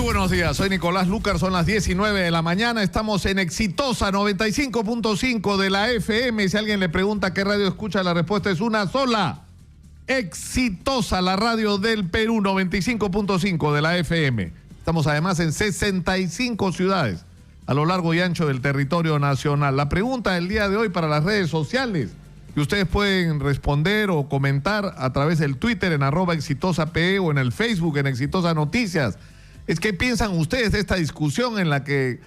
Buenos días, soy Nicolás Lucar, son las 19 de la mañana, estamos en Exitosa 95.5 de la FM. Si alguien le pregunta qué radio escucha, la respuesta es una sola: Exitosa, la radio del Perú, 95.5 de la FM. Estamos además en 65 ciudades a lo largo y ancho del territorio nacional. La pregunta del día de hoy para las redes sociales, que ustedes pueden responder o comentar a través del Twitter en @exitosape o en el Facebook en Exitosa Noticias, es qué piensan ustedes de esta discusión en la que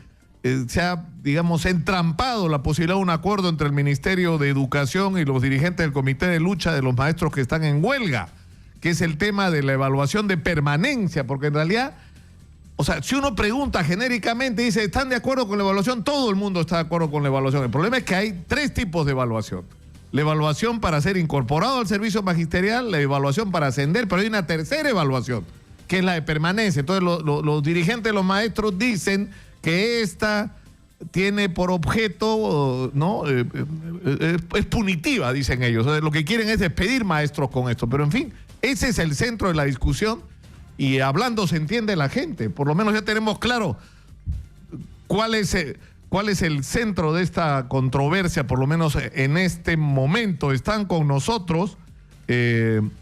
se ha, digamos, entrampado la posibilidad de un acuerdo entre el Ministerio de Educación y los dirigentes del Comité de Lucha de los Maestros que están en huelga, que es el tema de la evaluación de permanencia, porque en realidad, o sea, si uno pregunta genéricamente, dice, ¿están de acuerdo con la evaluación? Todo el mundo está de acuerdo con la evaluación. El problema es que hay tres tipos de evaluación: la evaluación para ser incorporado al servicio magisterial, la evaluación para ascender, pero hay una tercera evaluación, que es la de permanencia. Entonces los dirigentes de los maestros dicen que esta tiene por objeto, ¿no? Es punitiva, dicen ellos. O sea, lo que quieren es despedir maestros con esto. Pero en fin, ese es el centro de la discusión y hablando se entiende la gente. Por lo menos ya tenemos claro cuál es el centro de esta controversia, por lo menos en este momento. Están con nosotros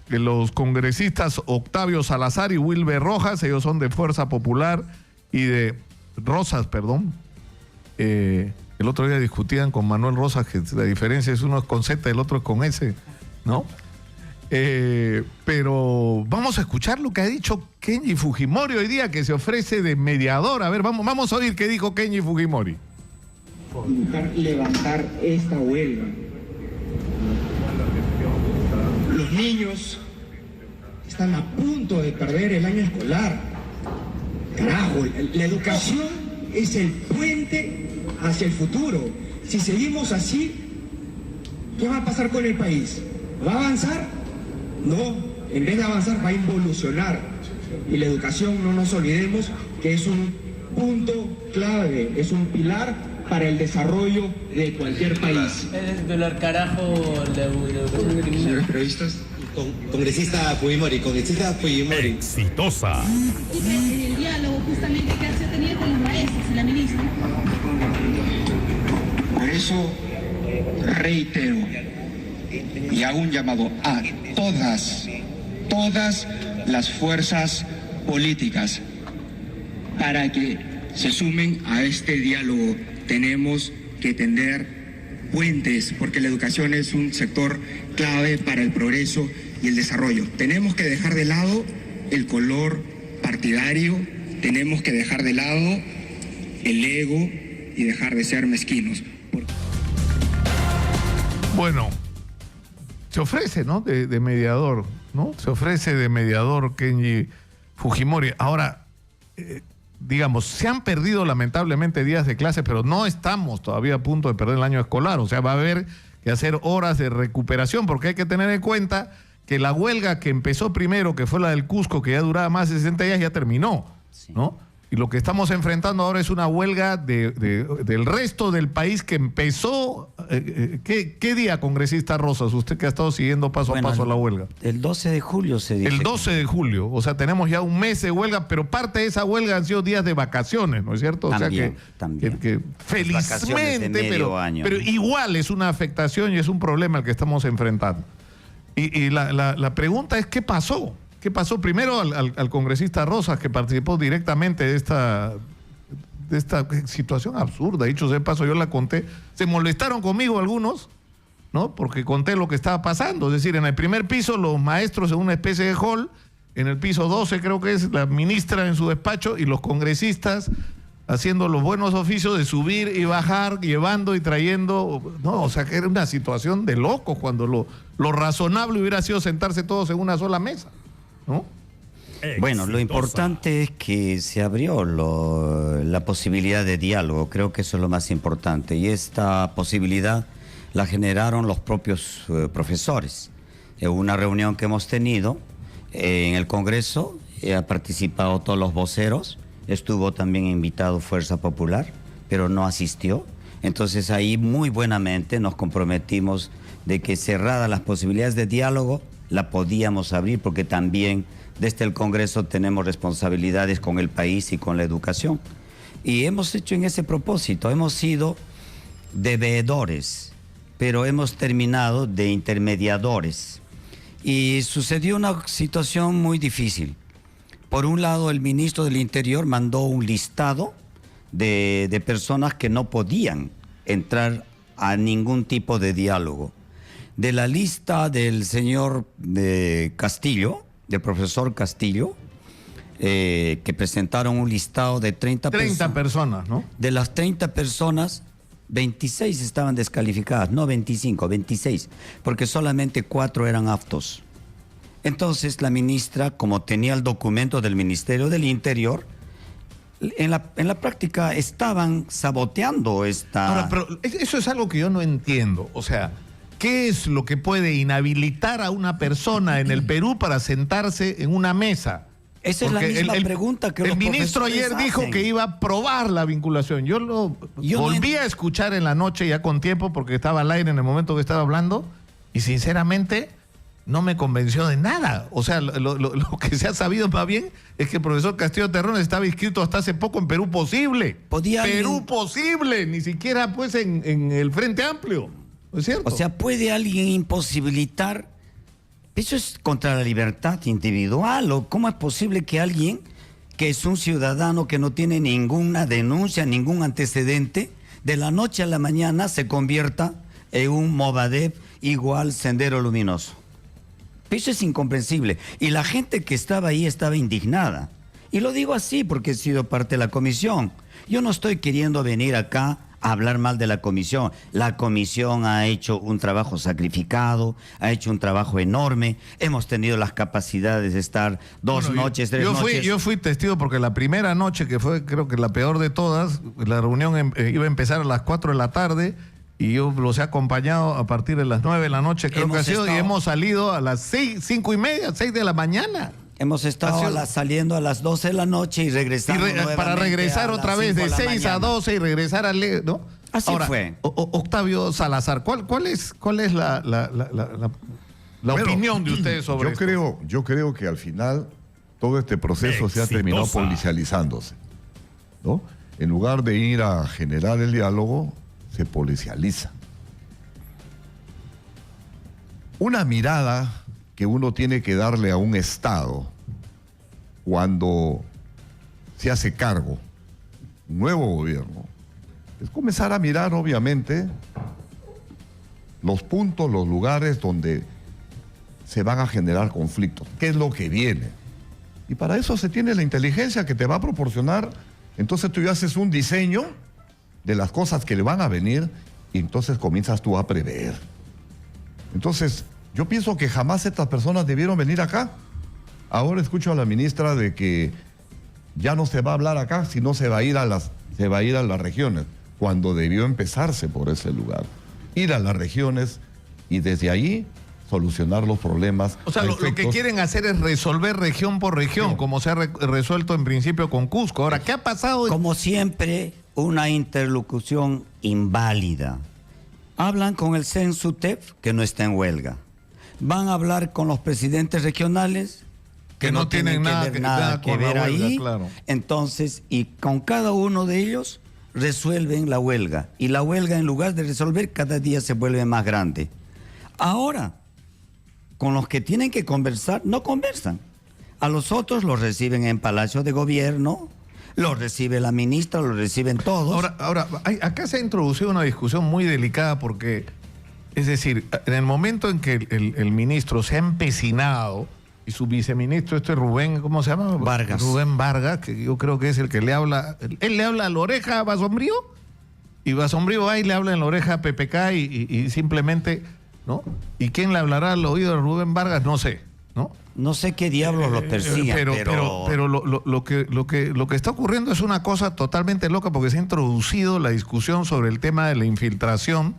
los congresistas Octavio Salazar y Wilber Rojas. Ellos son de Fuerza Popular y de Rosas, perdón. El otro día discutían con Manuel Rosas que la diferencia es uno es con Z, el otro es con S, ¿no? Pero vamos a escuchar lo que ha dicho Kenji Fujimori hoy día, que se ofrece de mediador. A ver, vamos a oír qué dijo Kenji Fujimori. Buscar levantar esta huelga. Los niños están a punto de perder el año escolar. Carajo, la educación es el puente hacia el futuro. Si seguimos así, ¿qué va a pasar con el país? ¿Va a avanzar? No, en vez de avanzar va a involucionar. Y la educación, no nos olvidemos que es un punto clave, es un pilar para el desarrollo de cualquier país. Es dolor carajo la educación de criminal. Señores periodistas. Congresista Fujimori. Exitosa. En el diálogo justamente que se ha tenido con los maestros y la ministra. Por eso reitero y hago un llamado a todas las fuerzas políticas para que se sumen a este diálogo. Tenemos que tender puentes, porque la educación es un sector clave para el progreso y el desarrollo. Tenemos que dejar de lado el color partidario, tenemos que dejar de lado el ego y dejar de ser mezquinos. Bueno, se ofrece, ¿no? De mediador, ¿no? Se ofrece de mediador Kenji Fujimori. Ahora, digamos, se han perdido lamentablemente días de clase, pero no estamos todavía a punto de perder el año escolar. O sea, va a haber que hacer horas de recuperación, porque hay que tener en cuenta que la huelga que empezó primero, que fue la del Cusco, que ya duraba más de 60 días, ya terminó, ¿no? Y lo que estamos enfrentando ahora es una huelga del resto del país que empezó. ¿Qué día, congresista Rosas? Usted que ha estado siguiendo paso a paso la huelga. El 12 de julio se dice. El 12 de julio. O sea, tenemos ya un mes de huelga, pero parte de esa huelga han sido días de vacaciones, ¿no es cierto? También, o sea que felizmente, pero igual es una afectación y es un problema el que estamos enfrentando. Y la pregunta es, ¿qué pasó? ¿Qué pasó? Primero al congresista Rosas, que participó directamente de esta situación absurda. Dicho sea de paso, yo la conté. Se molestaron conmigo algunos, ¿no? Porque conté lo que estaba pasando. Es decir, en el primer piso los maestros en una especie de hall, en el piso 12 creo que es la ministra en su despacho y los congresistas haciendo los buenos oficios de subir y bajar, llevando y trayendo. No, o sea, que era una situación de locos cuando lo razonable hubiera sido sentarse todos en una sola mesa, ¿no? Bueno, lo importante es que se abrió la posibilidad de diálogo. Creo que eso es lo más importante. Y esta posibilidad la generaron los propios profesores. En una reunión que hemos tenido en el Congreso, han participado todos los voceros. Estuvo también invitado Fuerza Popular, pero no asistió. Entonces ahí muy buenamente nos comprometimos de que cerradas las posibilidades de diálogo, la podíamos abrir, porque también desde el Congreso tenemos responsabilidades con el país y con la educación. Y hemos hecho en ese propósito, hemos sido de veedores, pero hemos terminado de intermediadores. Y sucedió una situación muy difícil. Por un lado, el ministro del Interior mandó un listado de personas que no podían entrar a ningún tipo de diálogo. De la lista del señor Castillo, del profesor Castillo, que presentaron un listado de 30 personas, ¿no? De las 30 personas, 26 estaban descalificadas, no 25, 26, porque solamente 4 eran aptos. Entonces la ministra, como tenía el documento del Ministerio del Interior, en la práctica estaban saboteando esta... Ahora, pero eso es algo que yo no entiendo. O sea, ¿qué es lo que puede inhabilitar a una persona en el Perú para sentarse en una mesa? Esa es la misma pregunta que el los ministro ayer profesores dijo hacen. que iba a probar la vinculación. Yo volví a escuchar en la noche ya con tiempo porque estaba al aire en el momento que estaba hablando y sinceramente no me convenció de nada. O sea, lo que se ha sabido más bien es que el profesor Castillo Terrones estaba inscrito hasta hace poco en Perú Posible. Perú Posible, ni siquiera pues en el Frente Amplio. ¿No es cierto? O sea, ¿puede alguien imposibilitar? Eso es contra la libertad individual. ¿O cómo es posible que alguien que es un ciudadano que no tiene ninguna denuncia, ningún antecedente, de la noche a la mañana se convierta en un Movadef igual Sendero Luminoso? Eso es incomprensible. Y la gente que estaba ahí estaba indignada. Y lo digo así porque he sido parte de la comisión. Yo no estoy queriendo venir acá a hablar mal de la comisión. La comisión ha hecho un trabajo sacrificado, ha hecho un trabajo enorme. Hemos tenido las capacidades de estar tres noches. Yo fui testigo porque la primera noche, que fue creo que la peor de todas, la reunión iba a empezar a las 4 de la tarde y yo los he acompañado a partir de las 9 de la noche, creo que ha sido, y hemos salido a las 5:30, 6 de la mañana. Hemos estado saliendo a las 12 de la noche y regresando para regresar otra vez de 6 a 12 y regresar a ¿no? Así ahora, fue. Octavio Salazar, ¿cuál es la opinión de ustedes sobre esto? Yo creo que al final todo este proceso se ha terminado policializándose, ¿no? En lugar de ir a generar el diálogo, se policializa. Una mirada que uno tiene que darle a un Estado cuando se hace cargo un nuevo gobierno es comenzar a mirar, obviamente, los puntos, los lugares donde se van a generar conflictos, qué es lo que viene. Y para eso se tiene la inteligencia que te va a proporcionar. Entonces tú ya haces un diseño de las cosas que le van a venir y entonces comienzas tú a prever. Entonces, yo pienso que jamás estas personas debieron venir acá. Ahora escucho a la ministra de que ya no se va a hablar acá, sino se va a ir a las regiones, cuando debió empezarse por ese lugar. Ir a las regiones y desde ahí solucionar los problemas. O sea, lo que quieren hacer es resolver región por región, como se ha resuelto en principio con Cusco. Ahora, ¿qué ha pasado? Como siempre, una interlocución inválida. Hablan con el CENSUTEF, que no está en huelga. Van a hablar con los presidentes regionales, que no tienen nada que ver ahí. Claro. Entonces, y con cada uno de ellos resuelven la huelga. Y la huelga, en lugar de resolver, cada día se vuelve más grande. Ahora, con los que tienen que conversar, no conversan. A los otros los reciben en Palacio de Gobierno, los recibe la ministra, los reciben todos. Ahora acá se ha introducido una discusión muy delicada porque, es decir, en el momento en que el ministro se ha empecinado, y su viceministro, Rubén, ¿cómo se llama? Vargas. Rubén Vargas, que yo creo que es el que le habla, él le habla a la oreja a Basombrío, y Basombrío va y le habla en la oreja a PPK y simplemente, ¿no? ¿Y quién le hablará al oído de Rubén Vargas? No sé, ¿no? No sé qué diablos lo persiguen, pero lo que está ocurriendo es una cosa totalmente loca porque se ha introducido la discusión sobre el tema de la infiltración,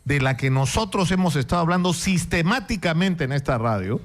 de la que nosotros hemos estado hablando sistemáticamente en esta radio,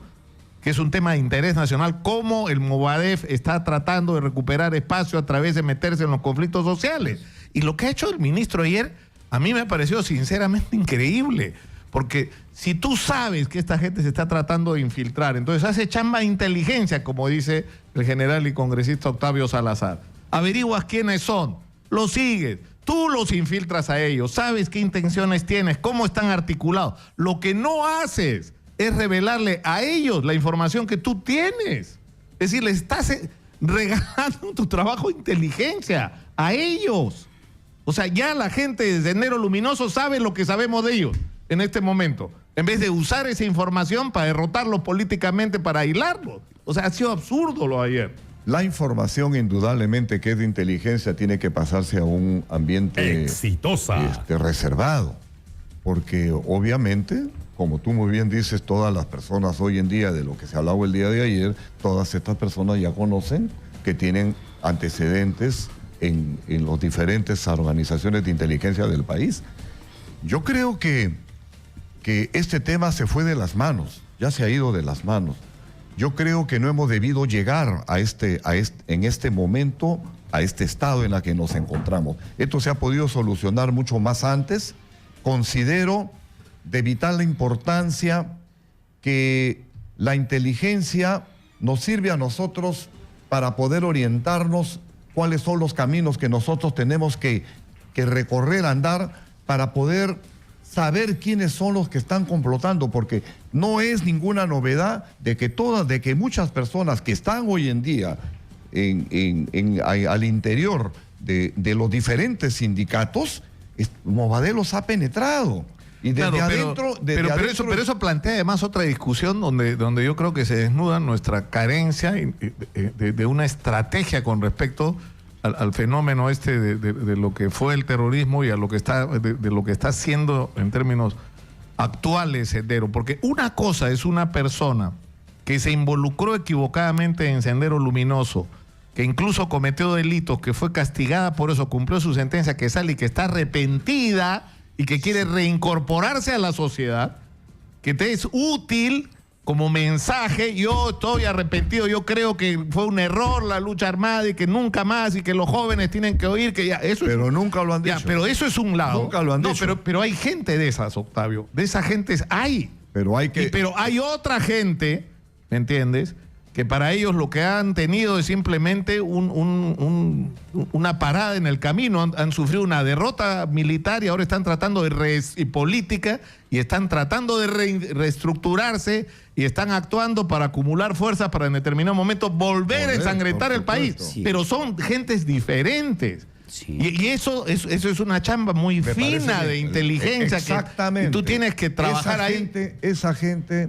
que es un tema de interés nacional, cómo el Movadef está tratando de recuperar espacio a través de meterse en los conflictos sociales. Y lo que ha hecho el ministro ayer, a mí me ha parecido sinceramente increíble, Porque si tú sabes que esta gente se está tratando de infiltrar, entonces hace chamba de inteligencia, como dice el general y congresista Octavio Salazar. Averiguas quiénes son, los sigues, tú los infiltras a ellos, sabes qué intenciones tienes, cómo están articulados. Lo que no haces es revelarle a ellos la información que tú tienes. Es decir, les estás regalando tu trabajo de inteligencia a ellos. O sea, ya la gente de Sendero Luminoso sabe lo que sabemos de ellos en este momento, en vez de usar esa información para derrotarlos políticamente, para aislarlos. O sea, ha sido absurdo lo de ayer. La información, indudablemente, que es de inteligencia, tiene que pasarse a un ambiente exitosa, reservado. Porque, obviamente, como tú muy bien dices, todas las personas hoy en día, de lo que se hablaba el día de ayer, todas estas personas ya conocen que tienen antecedentes en las diferentes organizaciones de inteligencia del país. Yo creo que este tema se fue de las manos, ya se ha ido de las manos. Yo creo que no hemos debido llegar en este momento a este estado en el que nos encontramos. Esto se ha podido solucionar mucho más antes. Considero de vital importancia que la inteligencia nos sirve a nosotros para poder orientarnos cuáles son los caminos que nosotros tenemos que recorrer, andar, para poder saber quiénes son los que están complotando, porque no es ninguna novedad de que muchas personas que están hoy en día al interior de los diferentes sindicatos, Movadé los ha penetrado. Y desde claro, pero eso plantea además otra discusión donde yo creo que se desnuda nuestra carencia de una estrategia con respecto al fenómeno de lo que fue el terrorismo y a lo que está de lo que está haciendo en términos actuales Sendero. Porque una cosa es una persona que se involucró equivocadamente en Sendero Luminoso, que incluso cometió delitos, que fue castigada por eso, cumplió su sentencia, que sale y que está arrepentida y que quiere reincorporarse a la sociedad, que te es útil como mensaje. Yo estoy arrepentido, yo creo que fue un error la lucha armada y que nunca más, y que los jóvenes tienen que oír que ya eso. Pero nunca lo han dicho. Ya, pero eso es un lado. Nunca lo han dicho. Pero hay gente de esas, Octavio. De esas gentes hay. Pero hay otra gente, ¿me entiendes?, que para ellos lo que han tenido es simplemente una parada en el camino, han sufrido una derrota militar y ahora están tratando y política, y están tratando de reestructurarse y están actuando para acumular fuerzas para en determinado momento volver a ensangrentar el país. Sí. Pero son gentes diferentes. Sí. Y eso es una chamba muy fina de inteligencia. Exactamente. Y tú tienes que trabajar ahí. Esa gente,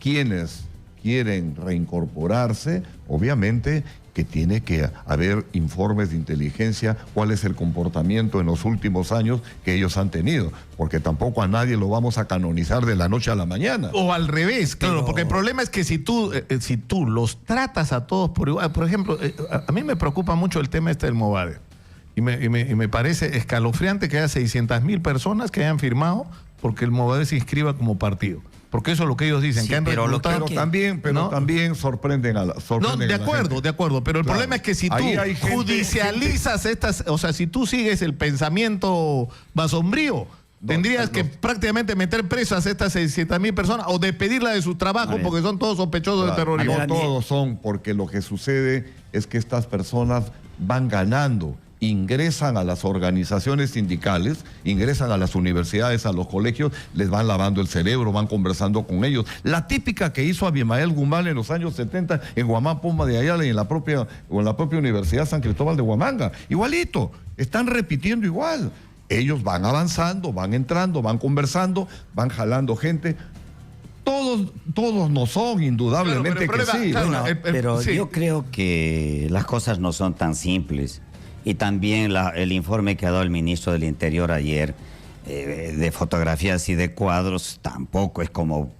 quienes quieren reincorporarse, obviamente que tiene que haber informes de inteligencia, cuál es el comportamiento en los últimos años que ellos han tenido, porque tampoco a nadie lo vamos a canonizar de la noche a la mañana. O al revés, claro, porque el problema es que si tú los tratas a todos por igual, por ejemplo, a mí me preocupa mucho el tema del Movadé, y me parece escalofriante que haya 600.000 personas que hayan firmado porque el Movadé se inscriba como partido. Porque eso es lo que ellos dicen, sí, que han reclutado. Pero también sorprenden a la gente. No, de acuerdo. Pero el problema es que si tú judicializas estas, o sea, si tú sigues el pensamiento basombrío, tendrías que prácticamente meter presas a estas 600.000 personas o despedirlas de su trabajo porque son todos sospechosos de terrorismo. No todos son, porque lo que sucede es que estas personas van ganando, ingresan a las organizaciones sindicales, ingresan a las universidades, a los colegios, les van lavando el cerebro, van conversando con ellos. La típica que hizo Abimael Guzmán en los años 70 en Huamán, Poma de Ayala y en la propia Universidad San Cristóbal de Huamanga. Igualito, están repitiendo igual. Ellos van avanzando, van entrando, van conversando, van jalando gente. Todos no son, indudablemente que sí. Claro, pero sí. Yo creo que las cosas no son tan simples. Y también el informe que ha dado el ministro del Interior ayer, de fotografías y de cuadros, tampoco es como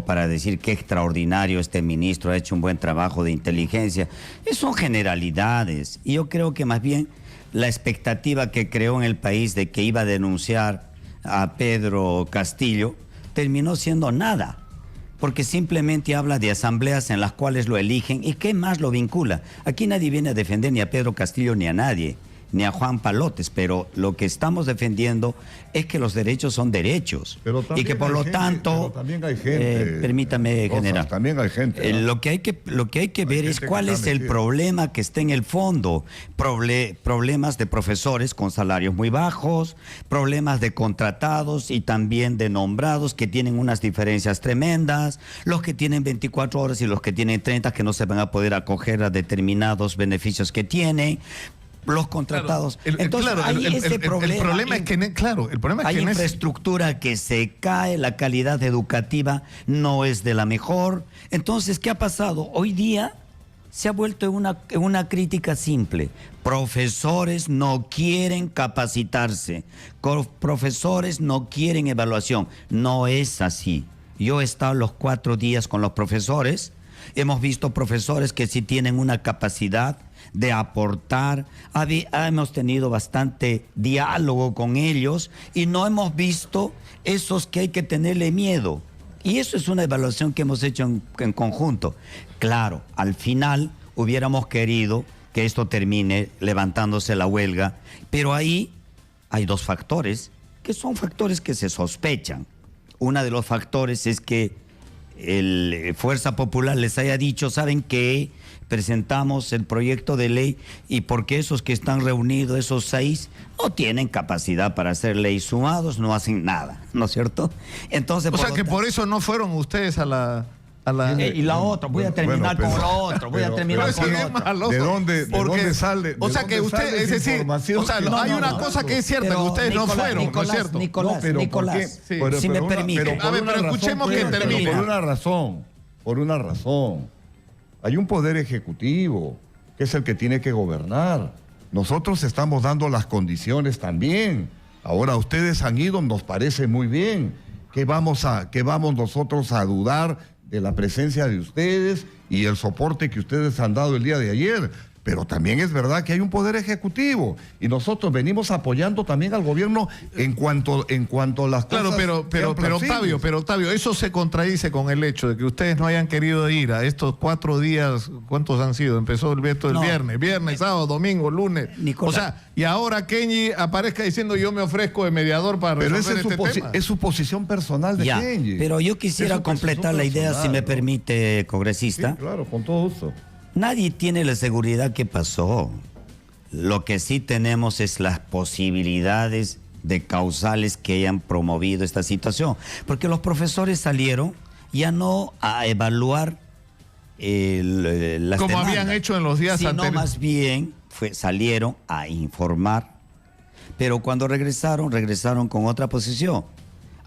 para decir qué extraordinario este ministro, ha hecho un buen trabajo de inteligencia. Son generalidades. Y yo creo que más bien la expectativa que creó en el país de que iba a denunciar a Pedro Castillo terminó siendo nada. Porque simplemente habla de asambleas en las cuales lo eligen. ¿Y qué más lo vincula? Aquí nadie viene a defender ni a Pedro Castillo ni a nadie. ni a Juan Palotes, pero lo que estamos defendiendo es que los derechos son derechos y que por lo tanto, también hay gente, permítame, Rosas, general, también hay gente, ¿no? lo que hay que ver es cuál es el metida. problema que está en el fondo. Problemas de profesores con salarios muy bajos, problemas de contratados y también de nombrados que tienen unas diferencias tremendas, los que tienen 24 horas y los que tienen 30 que no se van a poder acoger a determinados beneficios que tienen. Los contratados. Claro, Entonces, hay ese problema. El problema es que, el problema es hay que infraestructura que se cae, la calidad educativa no es de la mejor. Entonces, ¿qué ha pasado? Hoy día se ha vuelto una crítica simple. Profesores no quieren capacitarse, profesores no quieren evaluación. No es así. Yo he estado los 4 días con los profesores, hemos visto profesores que sí tienen una capacidad de aportar, hemos tenido bastante diálogo con ellos y no hemos visto esos que hay que tenerle miedo. Y eso es una evaluación que hemos hecho en conjunto. Claro, al final hubiéramos querido que esto termine levantándose la huelga, pero ahí hay 2 factores que son factores que se sospechan. Uno de los factores es que Fuerza Popular les haya dicho, ¿saben qué? Presentamos el proyecto de ley y porque esos que están reunidos, esos 6, no tienen capacidad para hacer ley sumados, no hacen nada, ¿no es cierto? Entonces, o sea que por eso no fueron ustedes a la... y la otra, voy a terminar con lo otro, voy a terminar con lo otro. ¿De dónde sale? O sea que usted, es decir, o sea, hay una cosa que es cierta, que ustedes no fueron, ¿no es cierto? Nicolás, si me permite. Pero escuchemos que termine. Por una razón. Hay un poder ejecutivo, que es el que tiene que gobernar. Nosotros estamos dando las condiciones también. Ahora ustedes han ido, nos parece muy bien. ¿Qué vamos nosotros a dudar de la presencia de ustedes y el soporte que ustedes han dado el día de ayer? Pero también es verdad que hay un poder ejecutivo y nosotros venimos apoyando también al gobierno en cuanto a las cosas. Claro, pero Octavio, eso se contradice con el hecho de que ustedes no hayan querido ir a estos 4 días. ¿Cuántos han sido? Empezó el veto el viernes, sábado, domingo, lunes. Nicolás. O sea, y ahora Kenji aparezca diciendo yo me ofrezco de mediador para resolver este tema. Es su posición personal de Kenji. Pero yo quisiera completar la idea, si me permite, congresista. Sí, claro, con todo gusto. Nadie tiene la seguridad que pasó. Lo que sí tenemos es las posibilidades de causales que hayan promovido esta situación. Porque los profesores salieron ya no a evaluar las como demandas, habían hecho en los días anteriores. Sino más bien salieron a informar. Pero cuando regresaron con otra posición.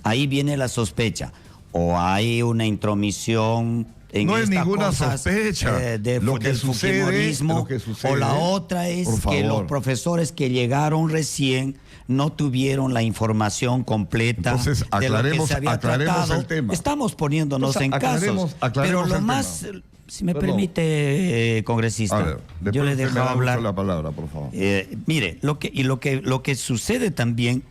Ahí viene la sospecha. O hay una intromisión no es ninguna sospecha lo que sucede, o la otra es que los profesores que llegaron recién no tuvieron la información completa. Entonces, de lo que se había tratado. El tema. Estamos poniéndonos en casos, pero lo más, si me permite, congresista, a ver, yo le dejo hablar la palabra, por favor. Mire, lo que sucede también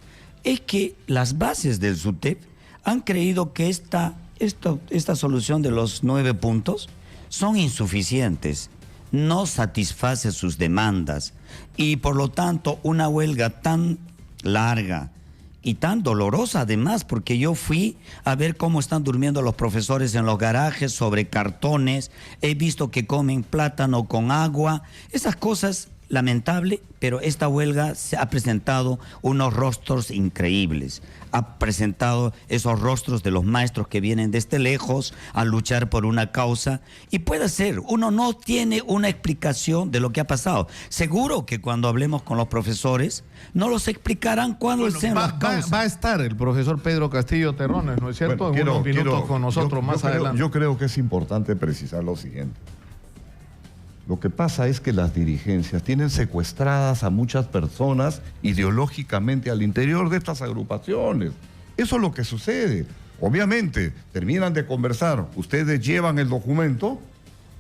es que las bases del SUTEP han creído que esta solución de los 9 puntos son insuficientes, no satisface sus demandas y por lo tanto una huelga tan larga y tan dolorosa además, porque yo fui a ver cómo están durmiendo los profesores en los garajes sobre cartones, he visto que comen plátano con agua, esas cosas lamentable, pero esta huelga se ha presentado unos rostros increíbles. Ha presentado esos rostros de los maestros que vienen desde lejos a luchar por una causa. Y puede ser, uno no tiene una explicación de lo que ha pasado. Seguro que cuando hablemos con los profesores, no los explicarán cuándo sean las causas. Va a estar el profesor Pedro Castillo Terrones, ¿no es cierto? En unos minutos con nosotros más adelante. Yo creo que es importante precisar lo siguiente. Lo que pasa es que las dirigencias tienen secuestradas a muchas personas ideológicamente al interior de estas agrupaciones. Eso es lo que sucede. Obviamente, terminan de conversar, ustedes llevan el documento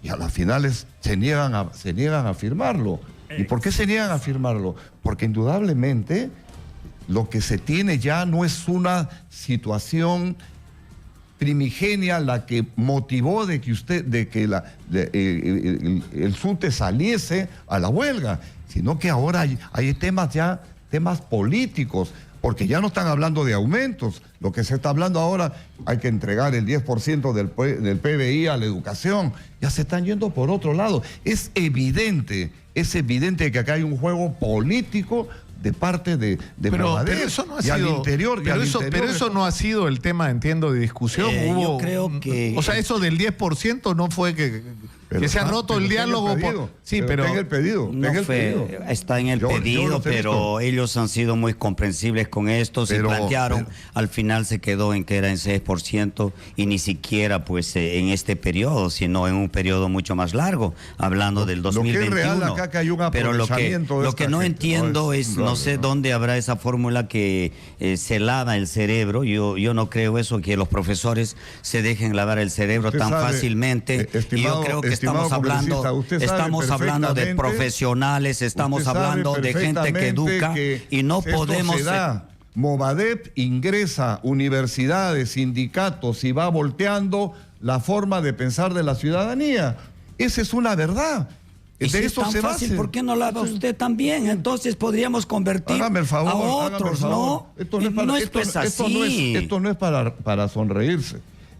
y a las finales se niegan a firmarlo. ¿Y por qué se niegan a firmarlo? Porque indudablemente lo que se tiene ya no es una situación primigenia la que motivó de que el SUTE saliese a la huelga, sino que ahora hay temas políticos, porque ya no están hablando de aumentos. Lo que se está hablando ahora, hay que entregar el 10% del PBI a la educación. Ya se están yendo por otro lado. Es evidente que acá hay un juego político de parte de pero eso no ha sido, al interior. Pero eso no ha sido el tema, entiendo, de discusión. Yo creo que... O sea, eso del 10% no fue que se ha roto el diálogo. Sí, pero está en el pedido. Está en el pedido, pero ellos han sido muy comprensibles con esto. Se plantearon, al final se quedó en que era en 6% y ni siquiera pues en este periodo, sino en un periodo mucho más largo, hablando del 2021. Lo que es real acá que hay un aprovechamiento. Pero lo que no entiendo es, no sé dónde habrá esa fórmula que se lava el cerebro. Yo no creo eso, que los profesores se dejen lavar el cerebro tan fácilmente. Y yo creo que estamos hablando de profesionales, estamos hablando de gente que educa y no podemos... Movadep ingresa universidades, sindicatos y va volteando la forma de pensar de la ciudadanía. Esa es una verdad. Y si es tan fácil, ¿por qué no la haga usted también? Entonces podríamos convertir a otros, ¿no? Esto no es para sonreírse.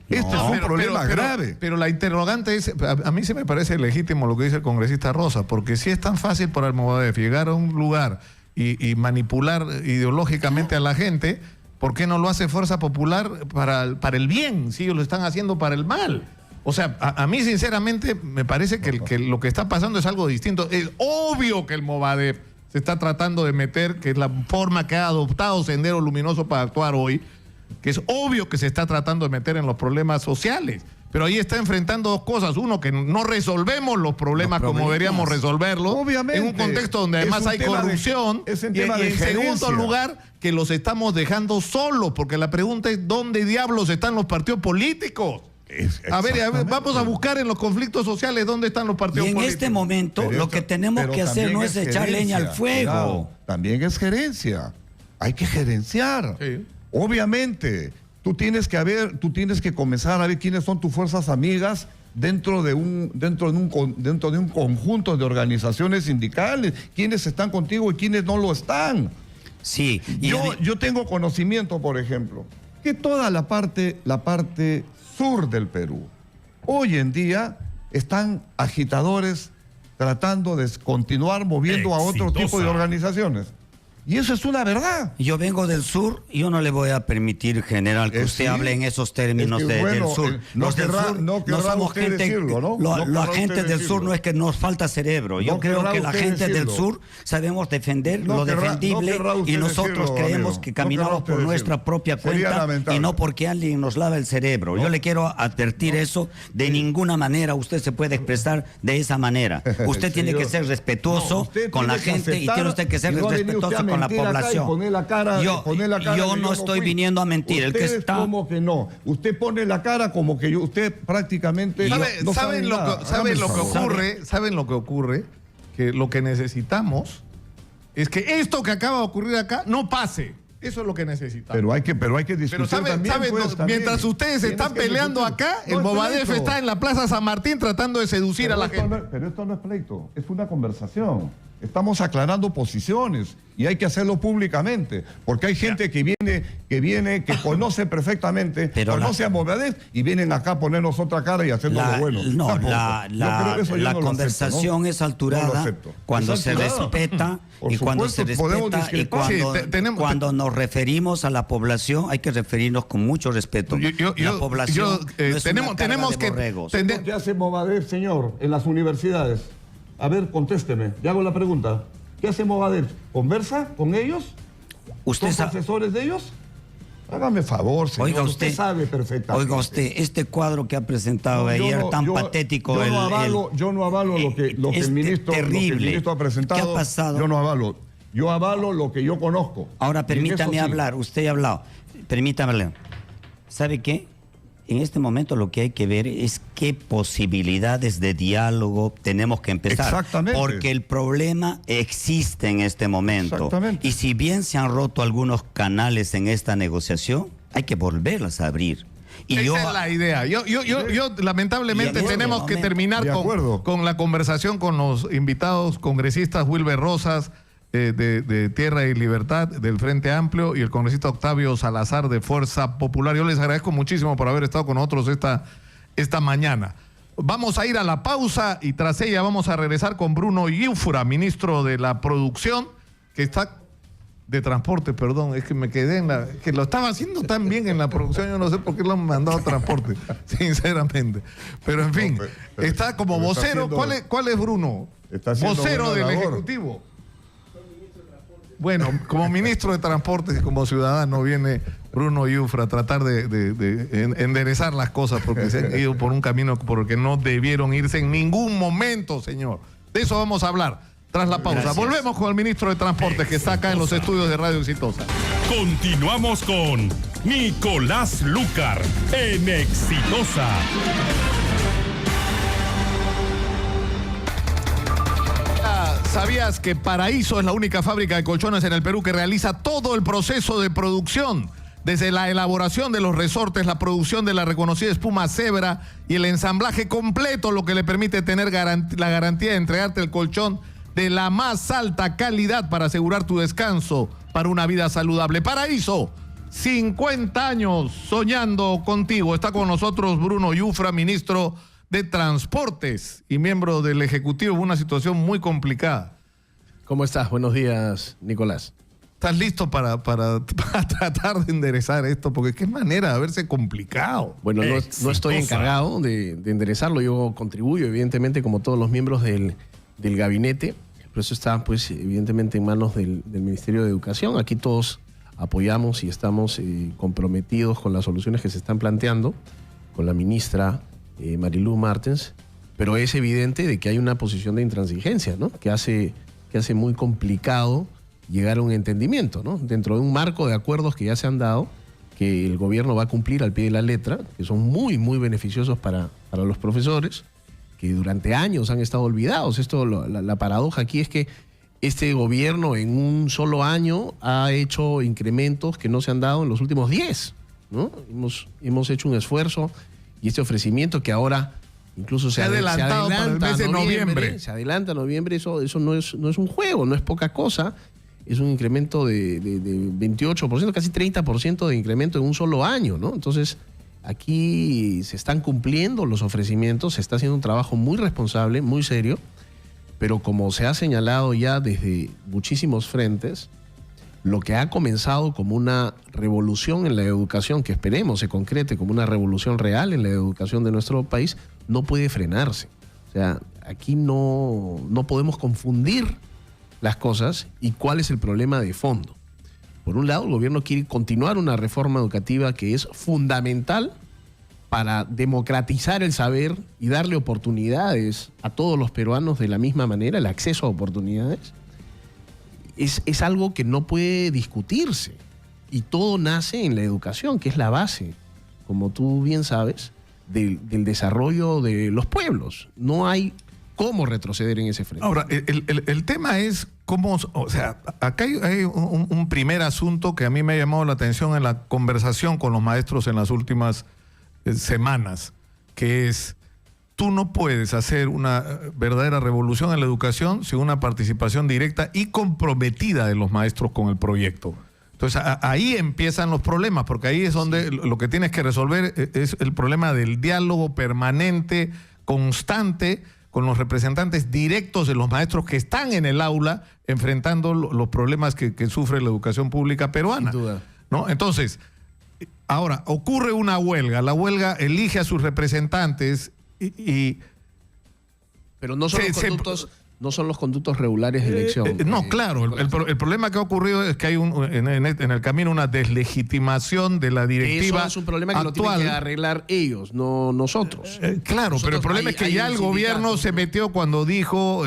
Este es un problema grave. Pero la interrogante es, a mí sí me parece legítimo lo que dice el congresista Rosa, porque si es tan fácil para el Movadef llegar a un lugar y manipular ideológicamente a la gente, ¿por qué no lo hace Fuerza Popular para el bien? Si ellos lo están haciendo para el mal. O sea, a mí sinceramente me parece que lo que está pasando es algo distinto. Es obvio que el Movadef se está tratando de meter, que es la forma que ha adoptado Sendero Luminoso para actuar hoy, que es obvio que se está tratando de meter en los problemas sociales. Pero ahí está enfrentando dos cosas. Uno, que no resolvemos los problemas como deberíamos resolverlos. Obviamente. En un contexto donde además hay corrupción. Y en segundo lugar, que los estamos dejando solos, porque la pregunta es, ¿dónde diablos están los partidos políticos? A ver, vamos a buscar en los conflictos sociales dónde están los partidos políticos. Y en este momento lo que tenemos que hacer no es echar leña al fuego. Claro, también es gerencia. Hay que gerenciar. Sí. Obviamente, tú tienes que comenzar a ver quiénes son tus fuerzas amigas dentro de un conjunto de organizaciones sindicales, quiénes están contigo y quiénes no lo están. Sí. Yo tengo conocimiento, por ejemplo, que toda la parte sur del Perú, hoy en día están agitadores tratando de continuar moviendo a otro tipo de organizaciones. Y eso es una verdad. Yo vengo del sur y yo no le voy a permitir, general, que usted hable en esos términos del sur. Los del sur no somos gente, decirlo, ¿no? La gente del sur no es que nos falta cerebro. Yo creo que la gente del sur sabemos defender lo defendible y nosotros creemos que caminamos por nuestra propia cuenta y no porque alguien nos lava el cerebro. Yo le quiero advertir eso. De ninguna manera usted se puede expresar de esa manera. Usted tiene que ser respetuoso con la gente y tiene usted que ser respetuoso con la población. Yo no estoy viniendo a mentir. El que está... ¿Cómo que no? Usted pone la cara como que usted prácticamente no sabe nada. ¿Saben lo que ocurre? Que lo que necesitamos es que esto que acaba de ocurrir acá no pase. Eso es lo que necesitamos. Pero hay que discutir también. Mientras ustedes están peleando acá, el Movadef está en la Plaza San Martín tratando de seducir a la gente. Pero esto no es pleito, es una conversación. Estamos aclarando posiciones y hay que hacerlo públicamente, porque hay gente que conoce perfectamente, conoce a Movadef y vienen acá a ponernos otra cara y hacernos lo bueno. No, la conversación es alturada cuando se respeta y cuando se respeta y cuando nos referimos a la población hay que referirnos con mucho respeto. La población tenemos que ¿Qué hace Movadef, señor, en las universidades? A ver, contésteme. Le hago la pregunta. ¿Qué hace Movadef? ¿Conversa con ellos? ¿Son profesores de ellos? Hágame favor, señor. Oiga, usted sabe perfectamente. Oiga usted, este cuadro que ha presentado ayer tan patético. Yo no avalo lo que el ministro ha presentado. ¿Qué ha pasado? Yo no avalo. Yo avalo lo que yo conozco. Ahora permítame hablar. Usted ha hablado. Permítame hablar. ¿Sabe qué? En este momento lo que hay que ver es qué posibilidades de diálogo tenemos que empezar. Exactamente. Porque el problema existe en este momento. Exactamente. Y si bien se han roto algunos canales en esta negociación, hay que volverlas a abrir. Y Esa es la idea. Yo lamentablemente Y en tenemos este que terminar De acuerdo. con la conversación con los invitados congresistas Wilber Rosas de Tierra y Libertad del Frente Amplio y el congresista Octavio Salazar de Fuerza Popular. Yo les agradezco muchísimo por haber estado con nosotros esta mañana. Vamos a ir a la pausa y tras ella vamos a regresar con Bruno Yufra, ministro de la Producción, que está... De transporte, perdón, es que me quedé que lo estaba haciendo tan bien en la producción, yo no sé por qué lo han mandado a transporte, sinceramente. Pero en fin, está como vocero. ¿Cuál es Bruno? Está haciendo Vocero buena del labor. Ejecutivo. Bueno, como ministro de Transportes y como ciudadano viene Bruno Yufra a tratar de enderezar las cosas porque se han ido por un camino por el que no debieron irse en ningún momento, señor. De eso vamos a hablar. Tras la pausa. Gracias. Volvemos con el ministro de Transportes que está acá en los estudios de Radio Exitosa. Continuamos con Nicolás Lucar en Exitosa. ¿Sabías que Paraíso es la única fábrica de colchones en el Perú que realiza todo el proceso de producción? Desde la elaboración de los resortes, la producción de la reconocida espuma Zebra y el ensamblaje completo, lo que le permite tener la garantía de entregarte el colchón de la más alta calidad para asegurar tu descanso para una vida saludable. Paraíso, 50 años soñando contigo. Está con nosotros Bruno Yufra, ministro de Transportes y miembro del Ejecutivo. Una situación muy complicada. ¿Cómo estás? Buenos días, Nicolás. ¿Estás listo para tratar de enderezar esto? Porque qué manera de haberse complicado. Bueno, no estoy encargado de enderezarlo. Yo contribuyo, evidentemente, como todos los miembros del gabinete. Pero eso está, pues, evidentemente en manos del Ministerio de Educación. Aquí todos apoyamos y estamos comprometidos con las soluciones que se están planteando con la ministra Marilú Martens. Pero es evidente de que hay una posición de intransigencia, ¿no? Que hace muy complicado llegar a un entendimiento, ¿no? Dentro de un marco de acuerdos que ya se han dado, que el gobierno va a cumplir al pie de la letra, que son muy, muy beneficiosos para los profesores, que durante años han estado olvidados. La paradoja aquí es que este gobierno en un solo año ha hecho incrementos que no se han dado en los últimos 10, ¿no? Hemos hecho un esfuerzo y este ofrecimiento que ahora incluso se adelantado para el mes de noviembre. Se adelanta a noviembre, eso no es un juego, no es poca cosa. Es un incremento de 28%, casi 30% de incremento en un solo año, ¿no? Entonces, aquí se están cumpliendo los ofrecimientos, se está haciendo un trabajo muy responsable, muy serio, pero como se ha señalado ya desde muchísimos frentes, lo que ha comenzado como una revolución en la educación, que esperemos se concrete como una revolución real en la educación de nuestro país, no puede frenarse. O sea, aquí no podemos confundir las cosas y cuál es el problema de fondo. Por un lado, el gobierno quiere continuar una reforma educativa que es fundamental para democratizar el saber y darle oportunidades a todos los peruanos de la misma manera, el acceso a oportunidades. Es algo que no puede discutirse y todo nace en la educación, que es la base, como tú bien sabes, del desarrollo de los pueblos. No hay cómo retroceder en ese frente. Ahora, el tema es cómo, o sea, acá hay un primer asunto que a mí me ha llamado la atención en la conversación con los maestros en las últimas semanas, que es, tú no puedes hacer una verdadera revolución en la educación sin una participación directa y comprometida de los maestros con el proyecto. Entonces, ahí empiezan los problemas, porque ahí es donde lo que tienes que resolver es el problema del diálogo permanente, constante, con los representantes directos de los maestros que están en el aula enfrentando los problemas que sufre la educación pública peruana. Sin duda. ¿No? Entonces, ahora, ocurre una huelga, la huelga elige a sus representantes y pero no son los conductos regulares de elección. No, claro, el problema que ha ocurrido es que hay en el camino una deslegitimación de la directiva. Eso es un problema que actual. lo tienen que arreglar ellos, no nosotros. Claro, pero el problema es que ya el gobierno se metió cuando dijo,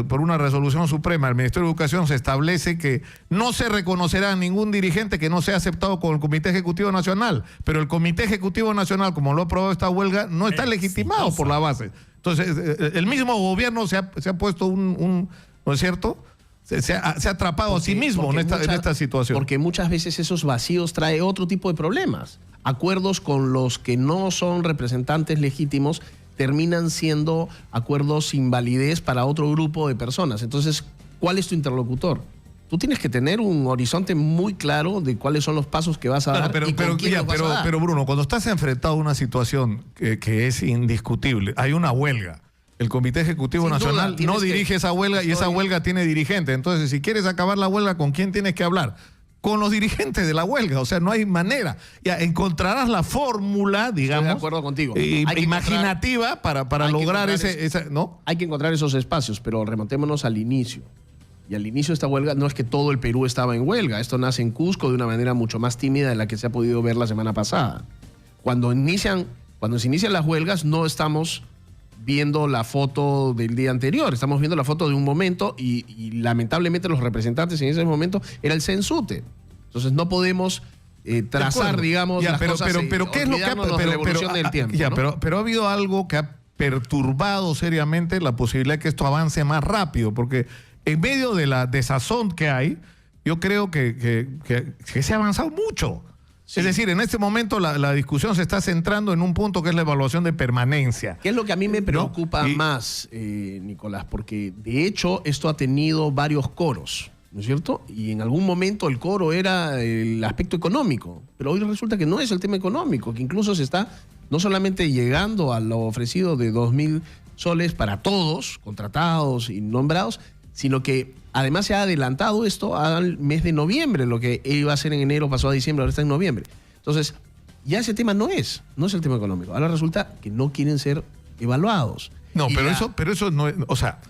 por una resolución suprema, el Ministerio de Educación se establece que no se reconocerá a ningún dirigente que no sea aceptado con el Comité Ejecutivo Nacional, pero el Comité Ejecutivo Nacional, como lo ha aprobado esta huelga, no está legitimado por la base. Entonces, el mismo gobierno se ha puesto ¿no es cierto? Se ha atrapado a sí mismo en esta situación. Porque muchas veces esos vacíos trae otro tipo de problemas. acuerdos con los que no son representantes legítimos terminan siendo acuerdos sin validez para otro grupo de personas. Entonces, ¿cuál es tu interlocutor? Tú tienes que tener un horizonte muy claro de cuáles son los pasos que vas a dar y con quién los vas a dar. Pero Bruno, cuando estás enfrentado a una situación que es indiscutible, hay una huelga. El Comité Ejecutivo Sin Nacional duda, no dirige esa huelga y esa huelga tiene dirigente. Entonces, si quieres acabar la huelga, ¿con quién tienes que hablar? Con los dirigentes de la huelga. O sea, no hay manera. Ya encontrarás la fórmula, digamos. Estoy de acuerdo contigo. Imaginativa para lograr ¿no? Hay que encontrar esos espacios, pero remontémonos al inicio. Y al inicio de esta huelga no es que todo el Perú estaba en huelga. Esto nace en Cusco de una manera mucho más tímida de la que se ha podido ver la semana pasada. Cuando se inician las huelgas, no estamos viendo la foto del día anterior, estamos viendo la foto de un momento y lamentablemente los representantes en ese momento era el CENSUTE. Entonces no podemos trazar, digamos, las cosas, pero ¿qué es lo que la evolución del tiempo? Pero ha habido algo que ha perturbado seriamente la posibilidad de que esto avance más rápido, porque en medio de la desazón que hay, yo creo que se ha avanzado mucho. Sí. Es decir, en este momento la discusión se está centrando en un punto que es la evaluación de permanencia. ¿Qué es lo que a mí me preocupa más, Nicolás? Porque de hecho esto ha tenido varios coros, ¿no es cierto? Y en algún momento el coro era el aspecto económico, pero hoy resulta que no es el tema económico, que incluso se está no solamente llegando a lo ofrecido de 2.000 soles para todos, contratados y nombrados, sino que además se ha adelantado esto al mes de noviembre, lo que iba a ser en enero, pasó a diciembre, ahora está en noviembre. Entonces, ya ese tema no es el tema económico. Ahora resulta que no quieren ser evaluados. No, pero eso no es, o sea,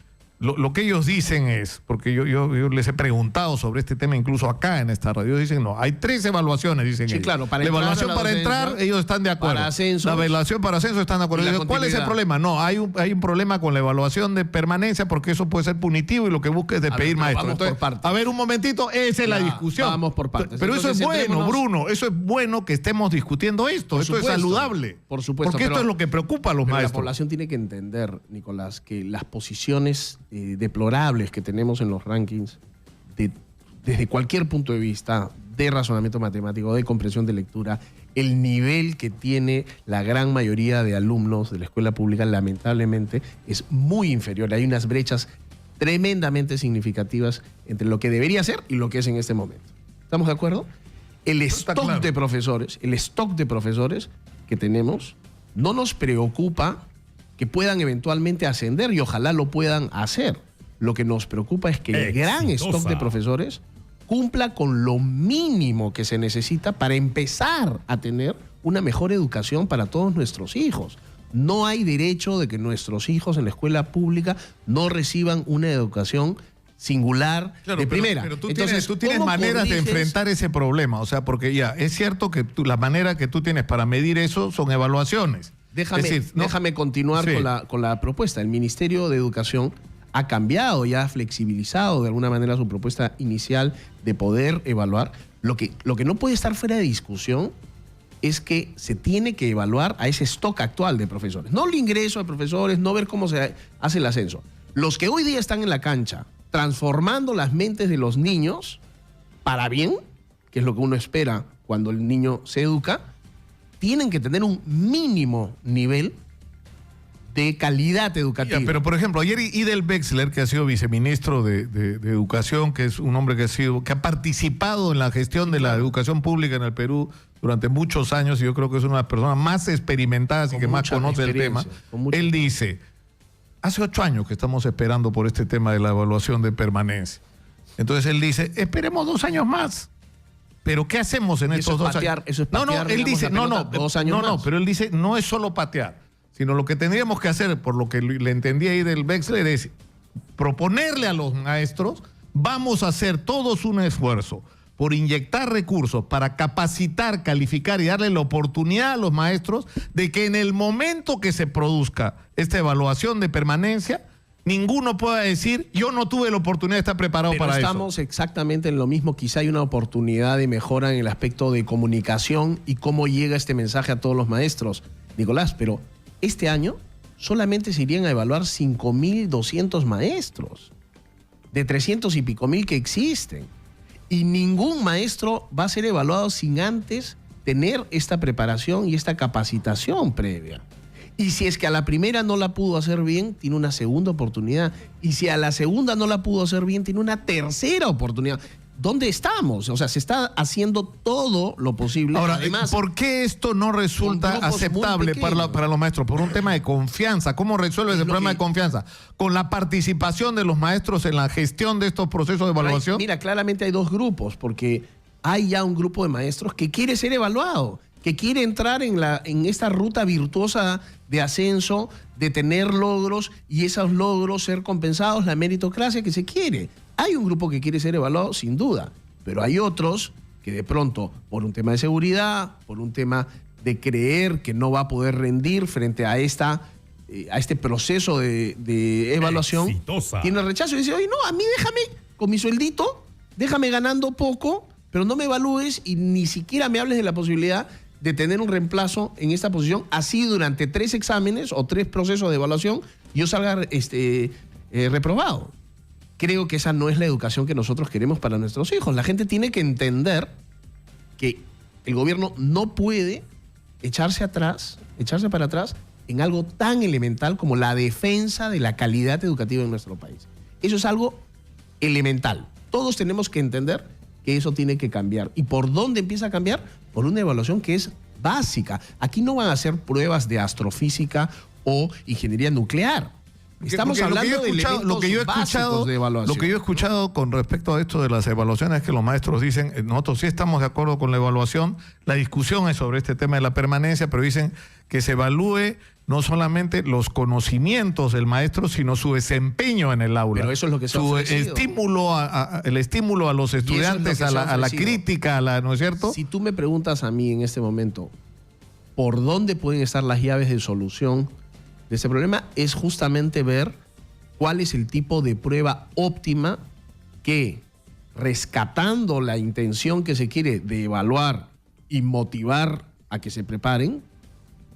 lo que ellos dicen es, porque yo les he preguntado sobre este tema incluso acá en esta radio, ellos dicen, no, hay 3 evaluaciones, dicen sí, ellos. Claro, la evaluación para entrar, ellos están de acuerdo. Para ascenso. La evaluación para ascenso están de acuerdo. ¿Cuál es el problema? No, hay un problema con la evaluación de permanencia porque eso puede ser punitivo y lo que busca es despedir maestros. Entonces, a ver, un momentito, esa es la discusión. Vamos por partes. Pero entonces, eso es bueno, Bruno, eso es bueno que estemos discutiendo esto. Esto es saludable. Por supuesto. Porque esto es lo que preocupa a los maestros. La población tiene que entender, Nicolás, que las posiciones deplorables que tenemos en los rankings desde cualquier punto de vista de razonamiento matemático, de comprensión de lectura, el nivel que tiene la gran mayoría de alumnos de la escuela pública lamentablemente es muy inferior. Hay unas brechas tremendamente significativas entre lo que debería ser y lo que es en este momento. ¿Estamos de acuerdo? El stock de profesores que tenemos no nos preocupa que puedan eventualmente ascender y ojalá lo puedan hacer. Lo que nos preocupa es que el gran stock de profesores cumpla con lo mínimo que se necesita para empezar a tener una mejor educación para todos nuestros hijos. No hay derecho de que nuestros hijos en la escuela pública no reciban una educación singular de primera. Pero tú tienes maneras de enfrentar ese problema. O sea, porque ya, es cierto que la manera que tú tienes para medir eso son evaluaciones. Déjame continuar con la propuesta. El Ministerio de Educación ha cambiado y ha flexibilizado de alguna manera su propuesta inicial de poder evaluar. Lo que no puede estar fuera de discusión es que se tiene que evaluar a ese stock actual de profesores. No el ingreso de profesores, no ver cómo se hace el ascenso. Los que hoy día están en la cancha transformando las mentes de los niños para bien, que es lo que uno espera cuando el niño se educa, tienen que tener un mínimo nivel de calidad educativa. Pero, por ejemplo, ayer Idel Wexler, que ha sido viceministro de Educación, que es un hombre que ha participado en la gestión de la educación pública en el Perú durante muchos años, y yo creo que es una de las personas más experimentadas y que más conoce el tema, él dice, hace 8 años que estamos esperando por este tema de la evaluación de permanencia. Entonces él dice, esperemos 2 años más. ¿Pero qué hacemos en estos 2 años? Eso es patear, él dice, 2 años más. pero él dice, no es solo patear, sino lo que tendríamos que hacer, por lo que le entendí ahí del Wexler, es proponerle a los maestros, vamos a hacer todos un esfuerzo por inyectar recursos para capacitar, calificar y darle la oportunidad a los maestros de que en el momento que se produzca esta evaluación de permanencia, ninguno pueda decir, yo no tuve la oportunidad de estar preparado para eso. Estamos exactamente en lo mismo. Quizá hay una oportunidad de mejora en el aspecto de comunicación y cómo llega este mensaje a todos los maestros, Nicolás, pero este año solamente se irían a evaluar 5.200 maestros de 300 y pico mil que existen. Y ningún maestro va a ser evaluado sin antes tener esta preparación y esta capacitación previa. Y si es que a la primera no la pudo hacer bien, tiene una segunda oportunidad. Y si a la segunda no la pudo hacer bien, tiene una tercera oportunidad. ¿Dónde estamos? O sea, se está haciendo todo lo posible. Ahora, además, ¿por qué esto no resulta con grupos aceptable muy para los maestros? Por un tema de confianza. ¿Cómo resuelve ese problema de confianza? ¿Con la participación de los maestros en la gestión de estos procesos de evaluación? Mira, claramente hay dos grupos, porque hay ya un grupo de maestros que quiere ser evaluado, que quiere entrar en esta ruta virtuosa de ascenso, de tener logros y esos logros ser compensados, la meritocracia que se quiere. Hay un grupo que quiere ser evaluado, sin duda, pero hay otros que de pronto, por un tema de seguridad, por un tema de creer que no va a poder rendir frente a este proceso de evaluación, Exitosa. tiene rechazo y dice, oye, no, a mí déjame con mi sueldito, déjame ganando poco, pero no me evalúes y ni siquiera me hables de la posibilidad de tener un reemplazo en esta posición, así durante 3 exámenes o 3 procesos de evaluación, yo salga reprobado. Creo que esa no es la educación que nosotros queremos para nuestros hijos. La gente tiene que entender que el gobierno no puede echarse para atrás en algo tan elemental como la defensa de la calidad educativa en nuestro país. Eso es algo elemental. Todos tenemos que entender que eso tiene que cambiar. ¿Y por dónde empieza a cambiar? Por una evaluación que es básica. Aquí no van a ser pruebas de astrofísica o ingeniería nuclear. Estamos hablando de elementos básicos de evaluación. Lo que yo he escuchado con respecto a esto de las evaluaciones es que los maestros dicen, nosotros sí estamos de acuerdo con la evaluación, la discusión es sobre este tema de la permanencia, pero dicen que se evalúe no solamente los conocimientos del maestro, sino su desempeño en el aula. Pero eso es lo que se ha su ofrecido. el estímulo a los estudiantes, a la crítica, ¿no es cierto? Si tú me preguntas a mí en este momento, ¿por dónde pueden estar las llaves de solución de ese problema? Es justamente ver cuál es el tipo de prueba óptima que, rescatando la intención que se quiere de evaluar y motivar a que se preparen,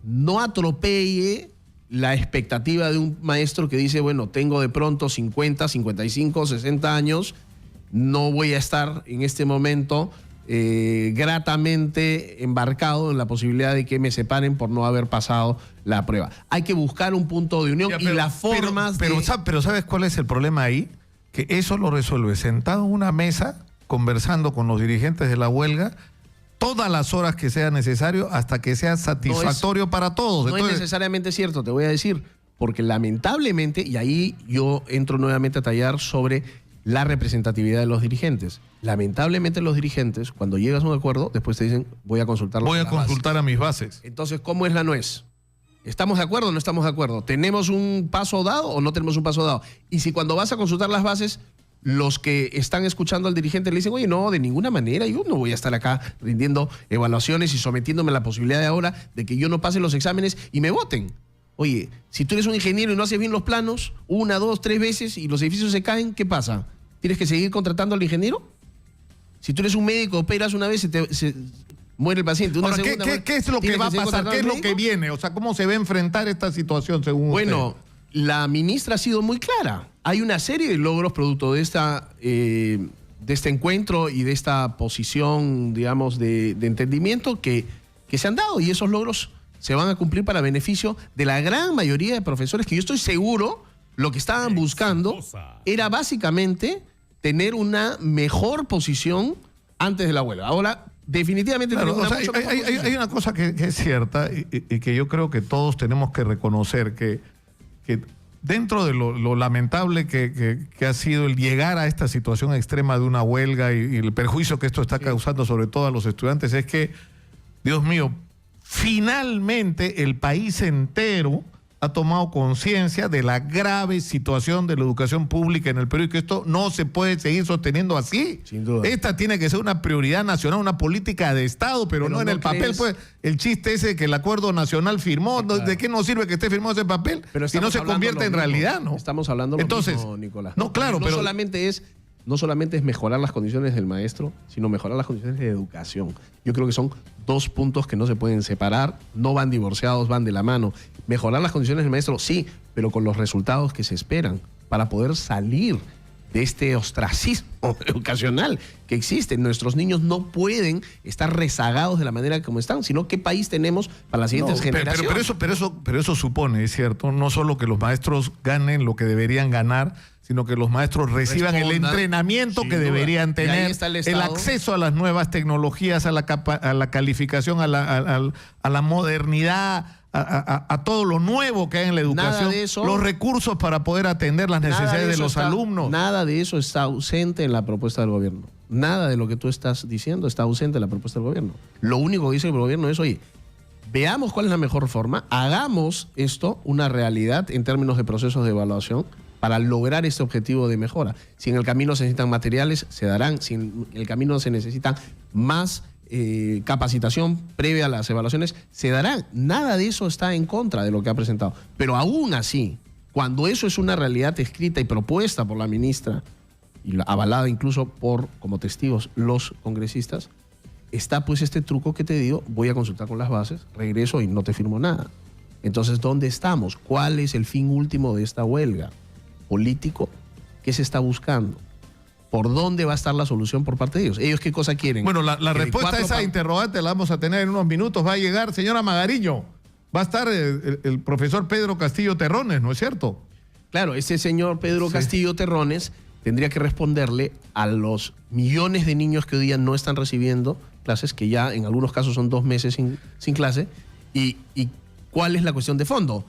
no atropelle la expectativa de un maestro que dice, bueno, tengo de pronto 50, 55, 60 años, no voy a estar en este momento gratamente embarcado en la posibilidad de que me separen por no haber pasado la prueba. Hay que buscar un punto de unión y las formas pero ¿sabes cuál es el problema ahí? Que eso lo resuelve sentado en una mesa, conversando con los dirigentes de la huelga, todas las horas que sea necesario hasta que sea satisfactorio para todos. No es necesariamente cierto, te voy a decir, porque lamentablemente, y ahí yo entro nuevamente a tallar sobre la representatividad de los dirigentes. Lamentablemente los dirigentes, cuando llegas a un acuerdo, después te dicen, voy a consultarlo. Voy a consultar a mis bases. Entonces, ¿cómo es la nuez? ¿Estamos de acuerdo o no estamos de acuerdo? ¿Tenemos un paso dado o no tenemos un paso dado? Y si cuando vas a consultar las bases, los que están escuchando al dirigente le dicen, oye, no, de ninguna manera, yo no voy a estar acá rindiendo evaluaciones y sometiéndome a la posibilidad de ahora de que yo no pase los exámenes y me voten. Oye, si tú eres un ingeniero y no haces bien los planos, 1, 2, 3 veces y los edificios se caen, ¿qué pasa? ¿Tienes que seguir contratando al ingeniero? Si tú eres un médico, operas una vez, se muere el paciente. Ahora, ¿qué es lo que va a pasar? ¿Qué es lo que viene? O sea, ¿cómo se va a enfrentar esta situación según usted? La ministra ha sido muy clara. Hay una serie de logros producto de este encuentro y de esta posición, digamos, de entendimiento que se han dado. Y esos logros se van a cumplir para beneficio de la gran mayoría de profesores que yo estoy seguro lo que estaban buscando era básicamente tener una mejor posición antes de la huelga. Ahora, definitivamente claro, hay una cosa que es cierta y que yo creo que todos tenemos que reconocer, que dentro de lo lamentable que ha sido el llegar a esta situación extrema de una huelga y el perjuicio que esto está causando sobre todo a los estudiantes, es que, Dios mío, finalmente el país entero ha tomado conciencia de la grave situación de la educación pública en el Perú y que esto no se puede seguir sosteniendo así. Sin duda. Esta tiene que ser una prioridad nacional, una política de Estado, pero no en el papel, pues, el chiste ese que el acuerdo nacional firmó, sí, claro. ¿De qué nos sirve que esté firmado ese papel si no se convierte en realidad, no? Estamos hablando lo mismo, Nicolás. No, claro, no solamente es mejorar las condiciones del maestro, sino mejorar las condiciones de educación. Yo creo que son 2 puntos que no se pueden separar, no van divorciados, van de la mano. Mejorar las condiciones del maestro, sí, pero con los resultados que se esperan para poder salir de este ostracismo educacional que existe. Nuestros niños no pueden estar rezagados de la manera como están, sino qué país tenemos para las siguientes generaciones. Pero eso supone, es cierto, no solo que los maestros ganen lo que deberían ganar, sino que los maestros reciban el entrenamiento que deberían tener, el acceso a las nuevas tecnologías, a la calificación, a la modernidad, a todo lo nuevo que hay en la educación, los recursos para poder atender las necesidades de los alumnos. Nada de eso está ausente en la propuesta del gobierno. Nada de lo que tú estás diciendo está ausente en la propuesta del gobierno. Lo único que dice el gobierno es, oye, veamos cuál es la mejor forma, hagamos esto una realidad en términos de procesos de evaluación para lograr este objetivo de mejora. Si en el camino se necesitan materiales, se darán. Si en el camino se necesitan más capacitación previa a las evaluaciones, se darán. Nada de eso está en contra de lo que ha presentado. Pero aún así, cuando eso es una realidad escrita y propuesta por la ministra, y avalada incluso por, como testigos, los congresistas, está pues este truco que te digo, voy a consultar con las bases, regreso y no te firmo nada. Entonces, ¿dónde estamos? ¿Cuál es el fin último de esta huelga? ¿Político? ¿Qué se está buscando? ¿Por dónde va a estar la solución por parte de ellos? ¿Ellos qué cosa quieren? Bueno, la respuesta a esa interrogante la vamos a tener en unos minutos. Va a llegar, señora Magariño, va a estar el profesor Pedro Castillo Terrones, ¿no es cierto? Claro, ese señor Pedro Castillo Terrones tendría que responderle a los millones de niños que hoy día no están recibiendo clases, que ya en algunos casos son 2 meses sin clase. ¿Y cuál es la cuestión de fondo?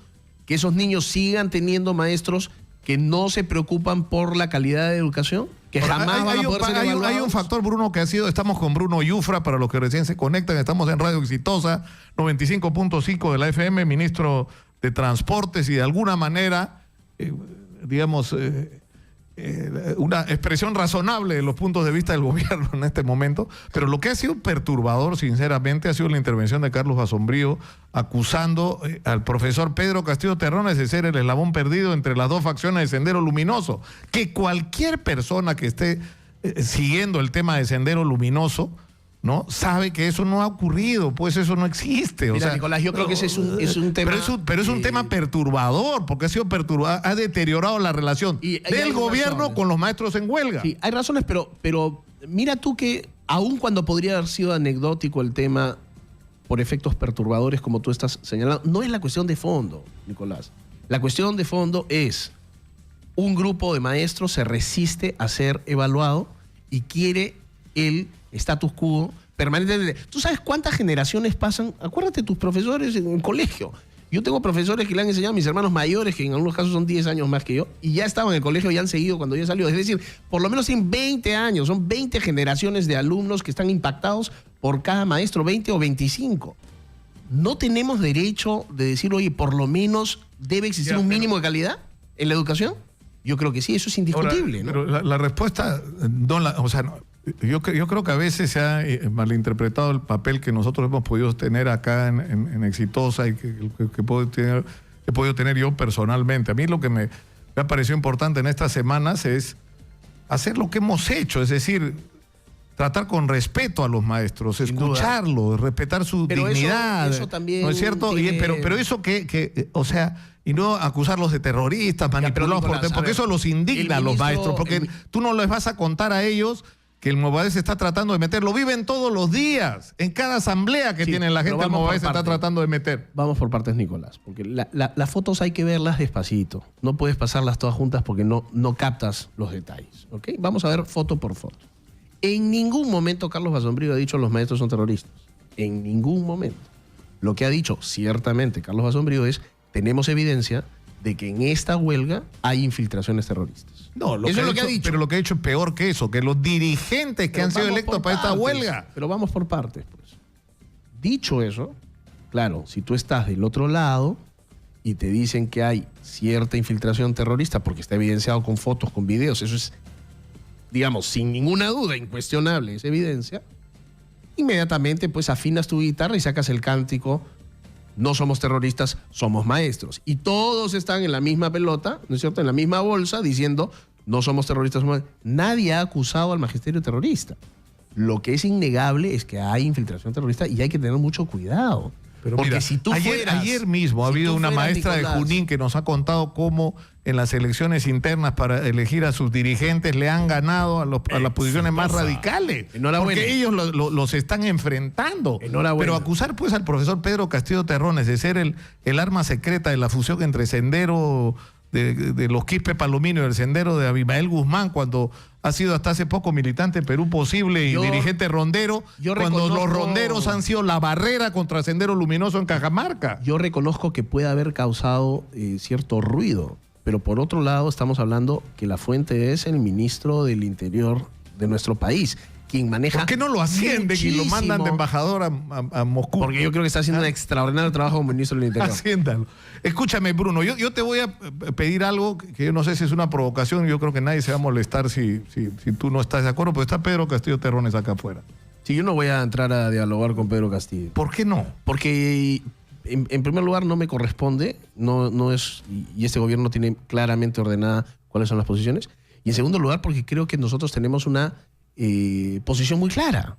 Que esos niños sigan teniendo maestros que no se preocupan por la calidad de educación, que jamás van a poder ser evaluados. Hay un factor, Bruno, que ha sido, estamos con Bruno Yufra, para los que recién se conectan, estamos en Radio Exitosa, 95.5 de la FM, ministro de Transportes, y de alguna manera, una expresión razonable de los puntos de vista del gobierno en este momento, pero lo que ha sido perturbador, sinceramente, ha sido la intervención de Carlos Basombrío acusando al profesor Pedro Castillo Terrones de ser el eslabón perdido entre las dos facciones de Sendero Luminoso. Que cualquier persona que esté siguiendo el tema de Sendero Luminoso, ¿no?, sabe que eso no ha ocurrido, pues eso no existe. Mira, Nicolás, yo creo que ese es un tema... Pero es un tema perturbador, porque ha sido perturbado, ha deteriorado la relación del gobierno con los maestros en huelga. Sí, hay razones, pero mira tú que aun cuando podría haber sido anecdótico el tema por efectos perturbadores, como tú estás señalando, no es la cuestión de fondo, Nicolás. La cuestión de fondo es un grupo de maestros se resiste a ser evaluado y quiere el status quo permanente. ¿Tú sabes cuántas generaciones pasan? Acuérdate de tus profesores en el colegio. Yo tengo profesores que le han enseñado a mis hermanos mayores, que en algunos casos son 10 años más que yo, y ya estaban en el colegio y han seguido cuando yo salió. Es decir, por lo menos en 20 años, son 20 generaciones de alumnos que están impactados por cada maestro, 20 o 25. ¿No tenemos derecho de decir, oye, por lo menos debe existir un mínimo de calidad en la educación? Yo creo que sí, eso es indiscutible. Ahora, ¿no? Pero la respuesta, yo creo que a veces se ha malinterpretado el papel que nosotros hemos podido tener acá en Exitosa y que he podido tener yo personalmente. A mí lo que me ha parecido importante en estas semanas es hacer lo que hemos hecho, es decir, tratar con respeto a los maestros, escucharlos, respetar su dignidad. Eso también, ¿no es cierto? Pero eso o sea, y no acusarlos de terroristas, manipulados porque eso los indigna a los maestros, porque tú no les vas a contar a ellos que el Movadez se está tratando de meter. Lo viven todos los días. En cada asamblea que tiene la gente, el Movadez se está tratando de meter. Vamos por partes, Nicolás, porque las fotos hay que verlas despacito. No puedes pasarlas todas juntas porque no captas los detalles. ¿Ok? Vamos a ver foto por foto. En ningún momento Carlos Basombrío ha dicho los maestros son terroristas. En ningún momento. Lo que ha dicho ciertamente Carlos Basombrío es, tenemos evidencia de que en esta huelga hay infiltraciones terroristas. No, eso es lo que ha dicho. Pero lo que ha dicho es peor que eso, que los dirigentes que han sido electos para esta huelga. Pero vamos por partes, pues. Dicho eso, claro, si tú estás del otro lado y te dicen que hay cierta infiltración terrorista porque está evidenciado con fotos, con videos, eso es, digamos, sin ninguna duda, incuestionable esa evidencia, inmediatamente pues afinas tu guitarra y sacas el cántico: no somos terroristas, somos maestros. Y todos están en la misma pelota, ¿no es cierto?, en la misma bolsa, diciendo no somos terroristas, somos maestros. Nadie ha acusado al magisterio terrorista. Lo que es innegable es que hay infiltración terrorista y hay que tener mucho cuidado. Pero Porque mira, si tú ayer mismo ha si habido tú una fueras, maestra Nicolás, de Junín que nos ha contado cómo en las elecciones internas para elegir a sus dirigentes le han ganado a las posiciones más radicales. Enhorabuena. Porque ellos los están enfrentando. Enhorabuena. Pero acusar pues al profesor Pedro Castillo Terrones de ser el arma secreta de la fusión entre Sendero de los Quispe Palomino y el Sendero de Abimael Guzmán, cuando ha sido hasta hace poco militante en Perú Posible y dirigente rondero, cuando los ronderos han sido la barrera contra Sendero Luminoso en Cajamarca. Yo reconozco que puede haber causado cierto ruido, pero por otro lado estamos hablando que la fuente es el ministro del Interior de nuestro país, quien maneja... ¿Por qué no lo ascienden y lo mandan de embajador a Moscú? Porque yo creo que está haciendo un extraordinario trabajo como ministro del Interior. Asciéndalo. Escúchame, Bruno, yo te voy a pedir algo que yo no sé si es una provocación, yo creo que nadie se va a molestar si tú no estás de acuerdo, pero está Pedro Castillo Terrones acá afuera. Sí, yo no voy a entrar a dialogar con Pedro Castillo. ¿Por qué no? Porque en primer lugar no me corresponde, no es, y este gobierno tiene claramente ordenada cuáles son las posiciones. Y en segundo lugar porque creo que nosotros tenemos una posición muy clara.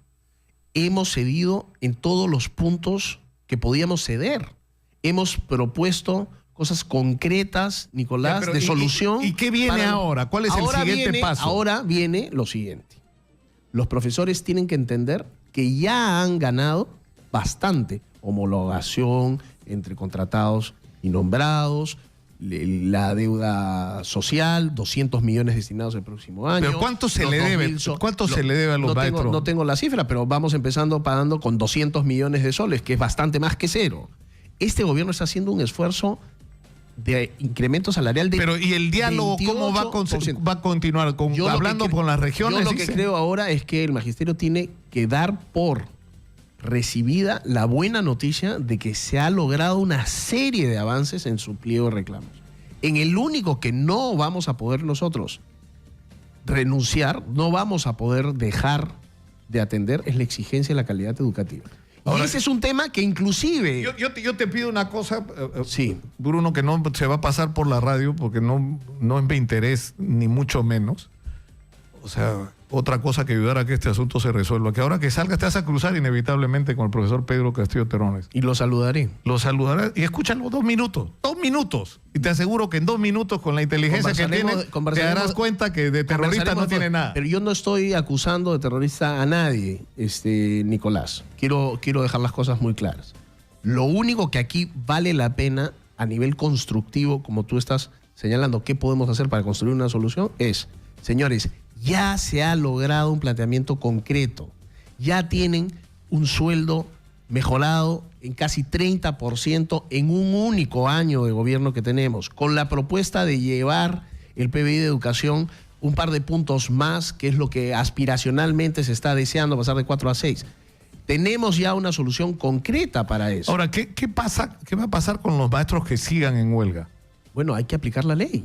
Hemos cedido en todos los puntos que podíamos ceder. Hemos propuesto cosas concretas, Nicolás, Ya, pero de solución. ¿Y qué viene ahora? ¿Cuál es el siguiente paso? Ahora viene lo siguiente. Los profesores tienen que entender que ya han ganado bastante homologación entre contratados y nombrados, la deuda social, 200 millones destinados el próximo año. ¿Pero cuánto se los le debe? 2000 ¿Cuánto se le debe a los maestros? No tengo la cifra, pero vamos empezando pagando con 200 millones de soles, que es bastante más que cero. Este gobierno está haciendo un esfuerzo de incremento salarial de Pero ¿y el diálogo cómo va a continuar? ¿Hablando con las regiones? Yo lo que creo ahora es que el magisterio tiene que dar por recibida la buena noticia de que se ha logrado una serie de avances en su pliego de reclamos. En el único que no vamos a poder nosotros renunciar, no vamos a poder dejar de atender es la exigencia de la calidad educativa. Ahora, y ese es un tema que inclusive... Yo te pido una cosa, sí. Bruno, que no se va a pasar por la radio porque no es mi interés, ni mucho menos. O sea, otra cosa que ayudar a que este asunto se resuelva. Que ahora que salgas te vas a cruzar inevitablemente con el profesor Pedro Castillo Terrones. Y lo saludaré. Lo saludarás y escúchalo 2 minutos. 2 minutos. Y te aseguro que en 2 minutos, con la inteligencia que tienes, te darás cuenta que de terrorista no tiene nada. Pero yo no estoy acusando de terrorista a nadie, Nicolás. Quiero dejar las cosas muy claras. Lo único que aquí vale la pena a nivel constructivo, como tú estás señalando, qué podemos hacer para construir una solución, es, señores, ya se ha logrado un planteamiento concreto. Ya tienen un sueldo mejorado en casi 30% en un único año de gobierno que tenemos, con la propuesta de llevar el PBI de educación un par de puntos más, que es lo que aspiracionalmente se está deseando, pasar de 4 a 6. Tenemos ya una solución concreta para eso. Ahora, ¿qué pasa? ¿Qué va a pasar con los maestros que sigan en huelga? Bueno, hay que aplicar la ley.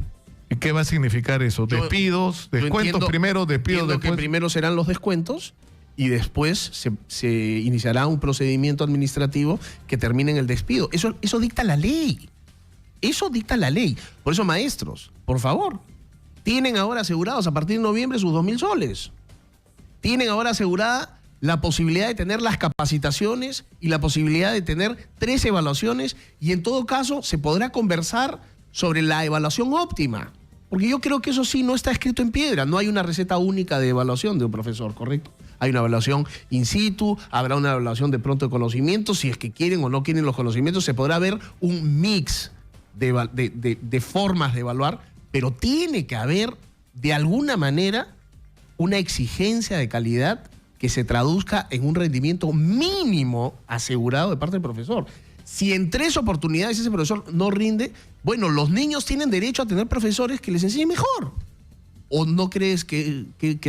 ¿Y qué va a significar eso? ¿Despidos? ¿Descuentos primero? ¿Despidos después? Que primero serán los descuentos y después se iniciará un procedimiento administrativo que termine en el despido. Eso dicta la ley. Eso dicta la ley. Por eso, maestros, por favor, tienen ahora asegurados a partir de noviembre sus 2.000 soles. Tienen ahora asegurada la posibilidad de tener las capacitaciones y la posibilidad de tener 3 evaluaciones y en todo caso se podrá conversar sobre la evaluación óptima. Porque yo creo que eso sí no está escrito en piedra. No hay una receta única de evaluación de un profesor, ¿correcto? Hay una evaluación in situ, habrá una evaluación de pronto de conocimientos. Si es que quieren o no quieren los conocimientos, se podrá ver un mix de formas de evaluar, pero tiene que haber, de alguna manera, una exigencia de calidad que se traduzca en un rendimiento mínimo asegurado de parte del profesor. Si en 3 oportunidades ese profesor no rinde, bueno, los niños tienen derecho a tener profesores que les enseñen mejor. ¿O no crees que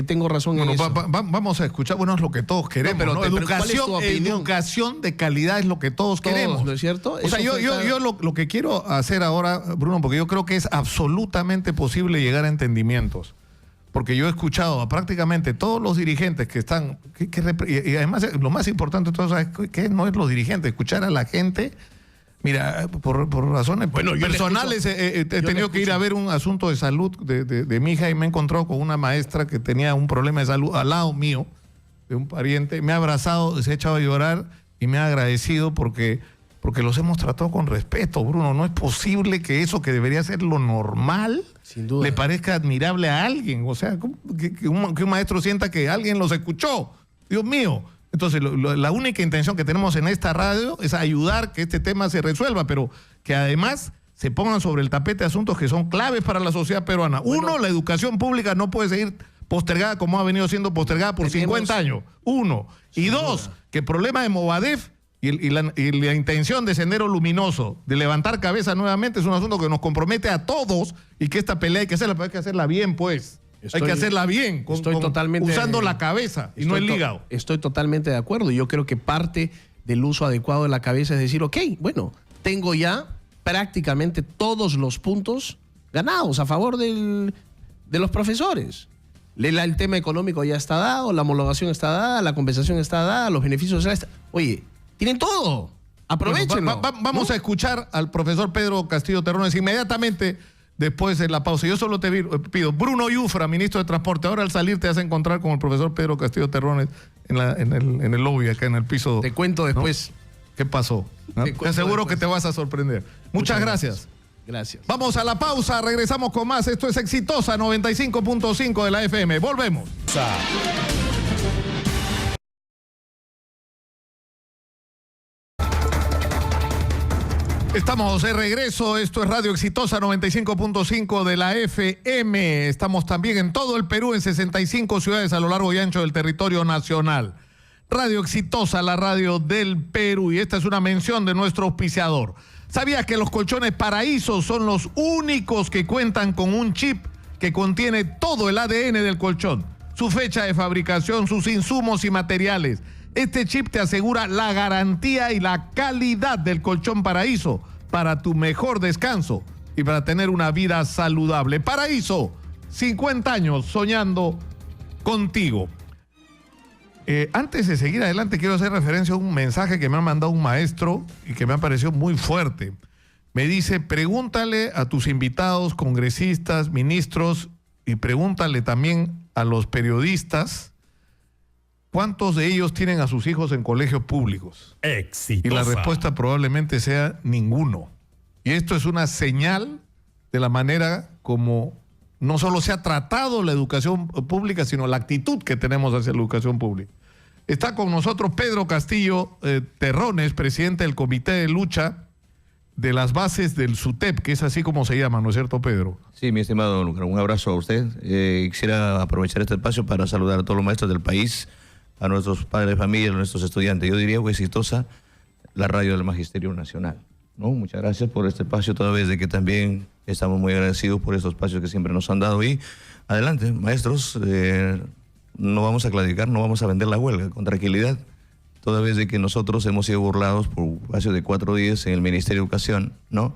tengo razón en eso? Vamos a escuchar, bueno, es lo que todos queremos, ¿no? Educación de calidad es lo que todos queremos. ¿No es cierto? O sea, yo lo que quiero hacer ahora, Bruno, porque yo creo que es absolutamente posible llegar a entendimientos. Porque yo he escuchado a prácticamente todos los dirigentes que están, y además lo más importante de todo es que no es los dirigentes, escuchar a la gente. Mira, por razones personales he tenido que ir a ver un asunto de salud de mi hija y me he encontrado con una maestra que tenía un problema de salud al lado mío, de un pariente. Me ha abrazado, se ha echado a llorar y me ha agradecido porque porque los hemos tratado con respeto, Bruno. No es posible que eso que debería ser lo normal Sin duda. le parezca admirable a alguien. O sea, que un maestro sienta que alguien los escuchó. Dios mío. Entonces, la única intención que tenemos en esta radio es ayudar que este tema se resuelva, pero que además se pongan sobre el tapete asuntos que son claves para la sociedad peruana. Uno, la educación pública no puede seguir postergada como ha venido siendo postergada por 50 años. Uno. Y dos, que el problema de Movadef y la intención de Sendero Luminoso de levantar cabeza nuevamente es un asunto que nos compromete a todos y que esta pelea hay que hacerla, pero hay que hacerla bien, pues. Hay que hacerla bien, usando la cabeza y no el hígado. Estoy totalmente de acuerdo. Yo creo que parte del uso adecuado de la cabeza es decir, ok, bueno, tengo ya prácticamente todos los puntos ganados a favor de los profesores. El tema económico ya está dado, la homologación está dada, la compensación está dada, los beneficios sociales. Oye, tienen todo. Aprovechenlo. Bueno, vamos a escuchar al profesor Pedro Castillo Terrones inmediatamente después de la pausa. Yo solo te pido, Bruno Yufra, ministro de Transporte, ahora al salir te vas a encontrar con el profesor Pedro Castillo Terrones en el lobby, acá en el piso. Te cuento después. ¿No? ¿Qué pasó? Te aseguro que te vas a sorprender. Muchas gracias. Gracias. Vamos a la pausa, regresamos con más. Esto es Exitosa 95.5 de la FM. Volvemos. Estamos de regreso, esto es Radio Exitosa 95.5 de la FM. Estamos también en todo el Perú, en 65 ciudades a lo largo y ancho del territorio nacional. Radio Exitosa, la radio del Perú, y esta es una mención de nuestro auspiciador. ¿Sabías que los colchones Paraíso son los únicos que cuentan con un chip que contiene todo el ADN del colchón? Su fecha de fabricación, sus insumos y materiales. Este chip te asegura la garantía y la calidad del colchón Paraíso para tu mejor descanso y para tener una vida saludable. Paraíso, 50 años soñando contigo. Antes de seguir adelante, quiero hacer referencia a un mensaje que me ha mandado un maestro y que me ha parecido muy fuerte. Me dice, pregúntale a tus invitados, congresistas, ministros, y pregúntale también a los periodistas ¿cuántos de ellos tienen a sus hijos en colegios públicos? Exitosa. Y la respuesta probablemente sea ninguno. Y esto es una señal de la manera como no solo se ha tratado la educación pública, sino la actitud que tenemos hacia la educación pública. Está con nosotros Pedro Castillo Terrones, presidente del Comité de Lucha de las Bases del SUTEP, que es así como se llama, ¿no es cierto, Pedro? Sí, mi estimado Lucas, un abrazo a usted. Quisiera aprovechar este espacio para saludar a todos los maestros del país, a nuestros padres de familia, a nuestros estudiantes. Yo diría que Exitosa, la radio del Magisterio Nacional, ¿no? Muchas gracias por este espacio, toda vez de que también estamos muy agradecidos por estos espacios que siempre nos han dado. Y adelante, maestros, no vamos a claudicar, no vamos a vender la huelga, con tranquilidad, toda vez de que nosotros hemos sido burlados por un espacio de 4 días en el Ministerio de Educación, ¿no?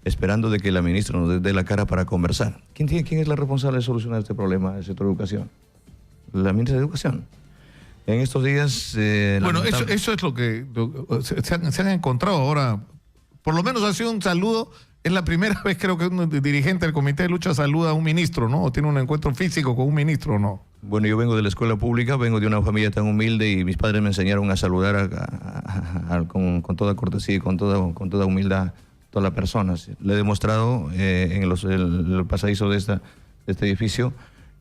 Esperando de que la ministra nos dé la cara para conversar. ¿Quién es la responsable de solucionar este problema del sector de educación? La ministra de Educación. En estos días... bueno, eso es lo que se han encontrado ahora. Por lo menos ha sido un saludo. Es la primera vez, creo que un dirigente del Comité de Lucha saluda a un ministro, ¿no? O tiene un encuentro físico con un ministro, ¿no? Bueno, yo vengo de la escuela pública, vengo de una familia tan humilde y mis padres me enseñaron a saludar con toda cortesía y con toda humildad a todas las personas. Le he demostrado en el pasadizo de este edificio.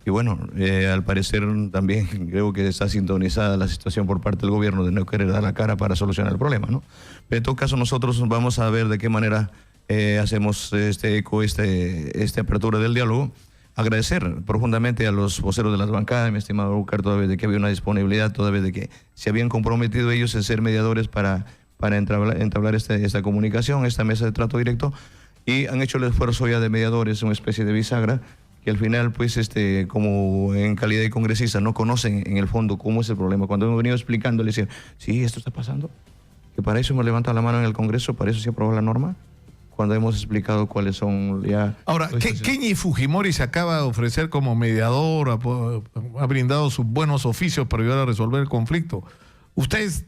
Y bueno, al parecer también creo que está sintonizada la situación por parte del gobierno de no querer dar la cara para solucionar el problema, ¿no? Pero en todo caso nosotros vamos a ver de qué manera hacemos este eco, esta apertura del diálogo. Agradecer profundamente a los voceros de las bancadas, mi estimado Lucar, toda vez de que había una disponibilidad, toda vez de que se habían comprometido ellos en ser mediadores para entablar esta comunicación, esta mesa de trato directo, y han hecho el esfuerzo ya de mediadores, una especie de bisagra, que al final, pues, como en calidad de congresista, no conocen en el fondo cómo es el problema. Cuando hemos venido explicando, le decían, sí, esto está pasando, que para eso hemos levantado la mano en el Congreso, para eso se aprobó la norma, cuando hemos explicado cuáles son ya... Ahora, Kenji Fujimori se acaba de ofrecer como mediador, ha brindado sus buenos oficios para ayudar a resolver el conflicto. Ustedes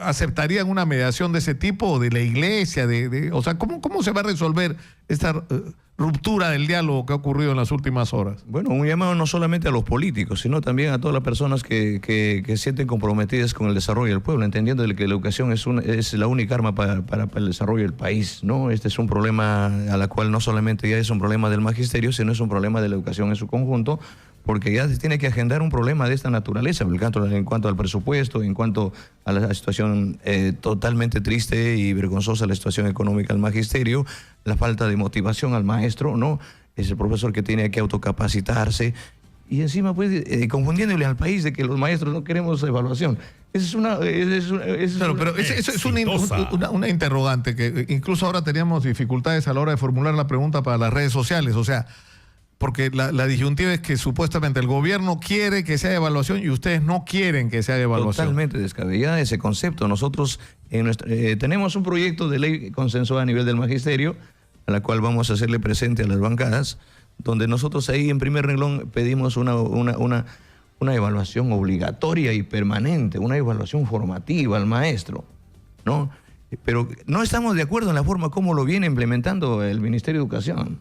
aceptarían una mediación de ese tipo, de la iglesia? O sea, ¿cómo se va a resolver esta ruptura del diálogo que ha ocurrido en las últimas horas? Bueno, un llamado no solamente a los políticos, sino también a todas las personas que sienten comprometidas con el desarrollo del pueblo, entendiendo que la educación es la única arma para el desarrollo del país, ¿no? Este es un problema a la cual no solamente ya es un problema del magisterio, sino es un problema de la educación en su conjunto, porque ya se tiene que agendar un problema de esta naturaleza, en cuanto al presupuesto, en cuanto a la situación totalmente triste y vergonzosa, la situación económica del magisterio, la falta de motivación al maestro, ¿no? Es el profesor que tiene que autocapacitarse y encima pues confundiéndole al país de que los maestros no queremos evaluación. Esa es una interrogante que incluso ahora teníamos dificultades a la hora de formular la pregunta para las redes sociales, o sea, porque la disyuntiva es que supuestamente el gobierno quiere que se haga evaluación y ustedes no quieren que se haga evaluación. Totalmente descabellada ese concepto. Nosotros tenemos un proyecto de ley consensuado a nivel del magisterio, a la cual vamos a hacerle presente a las bancadas, donde nosotros ahí en primer renglón pedimos una evaluación obligatoria y permanente, una evaluación formativa al maestro, ¿no? Pero no estamos de acuerdo en la forma como lo viene implementando el Ministerio de Educación.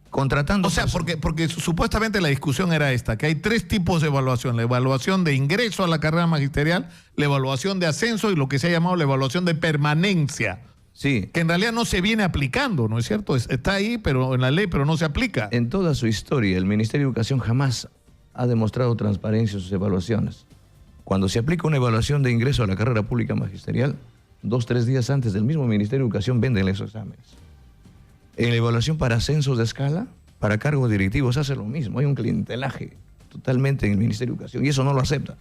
Contratando. O sea, porque supuestamente la discusión era esta, que hay 3 tipos de evaluación: la evaluación de ingreso a la carrera magisterial, la evaluación de ascenso y lo que se ha llamado la evaluación de permanencia. Sí. Que en realidad no se viene aplicando, ¿no es cierto? Está ahí, pero en la ley, pero no se aplica. En toda su historia, el Ministerio de Educación jamás ha demostrado transparencia en sus evaluaciones. Cuando se aplica una evaluación de ingreso a la carrera pública magisterial, 2 o 3 días antes del mismo Ministerio de Educación venden esos exámenes. En la evaluación para ascensos de escala, para cargos directivos, hace lo mismo. Hay un clientelaje totalmente en el Ministerio de Educación y eso no lo acepta.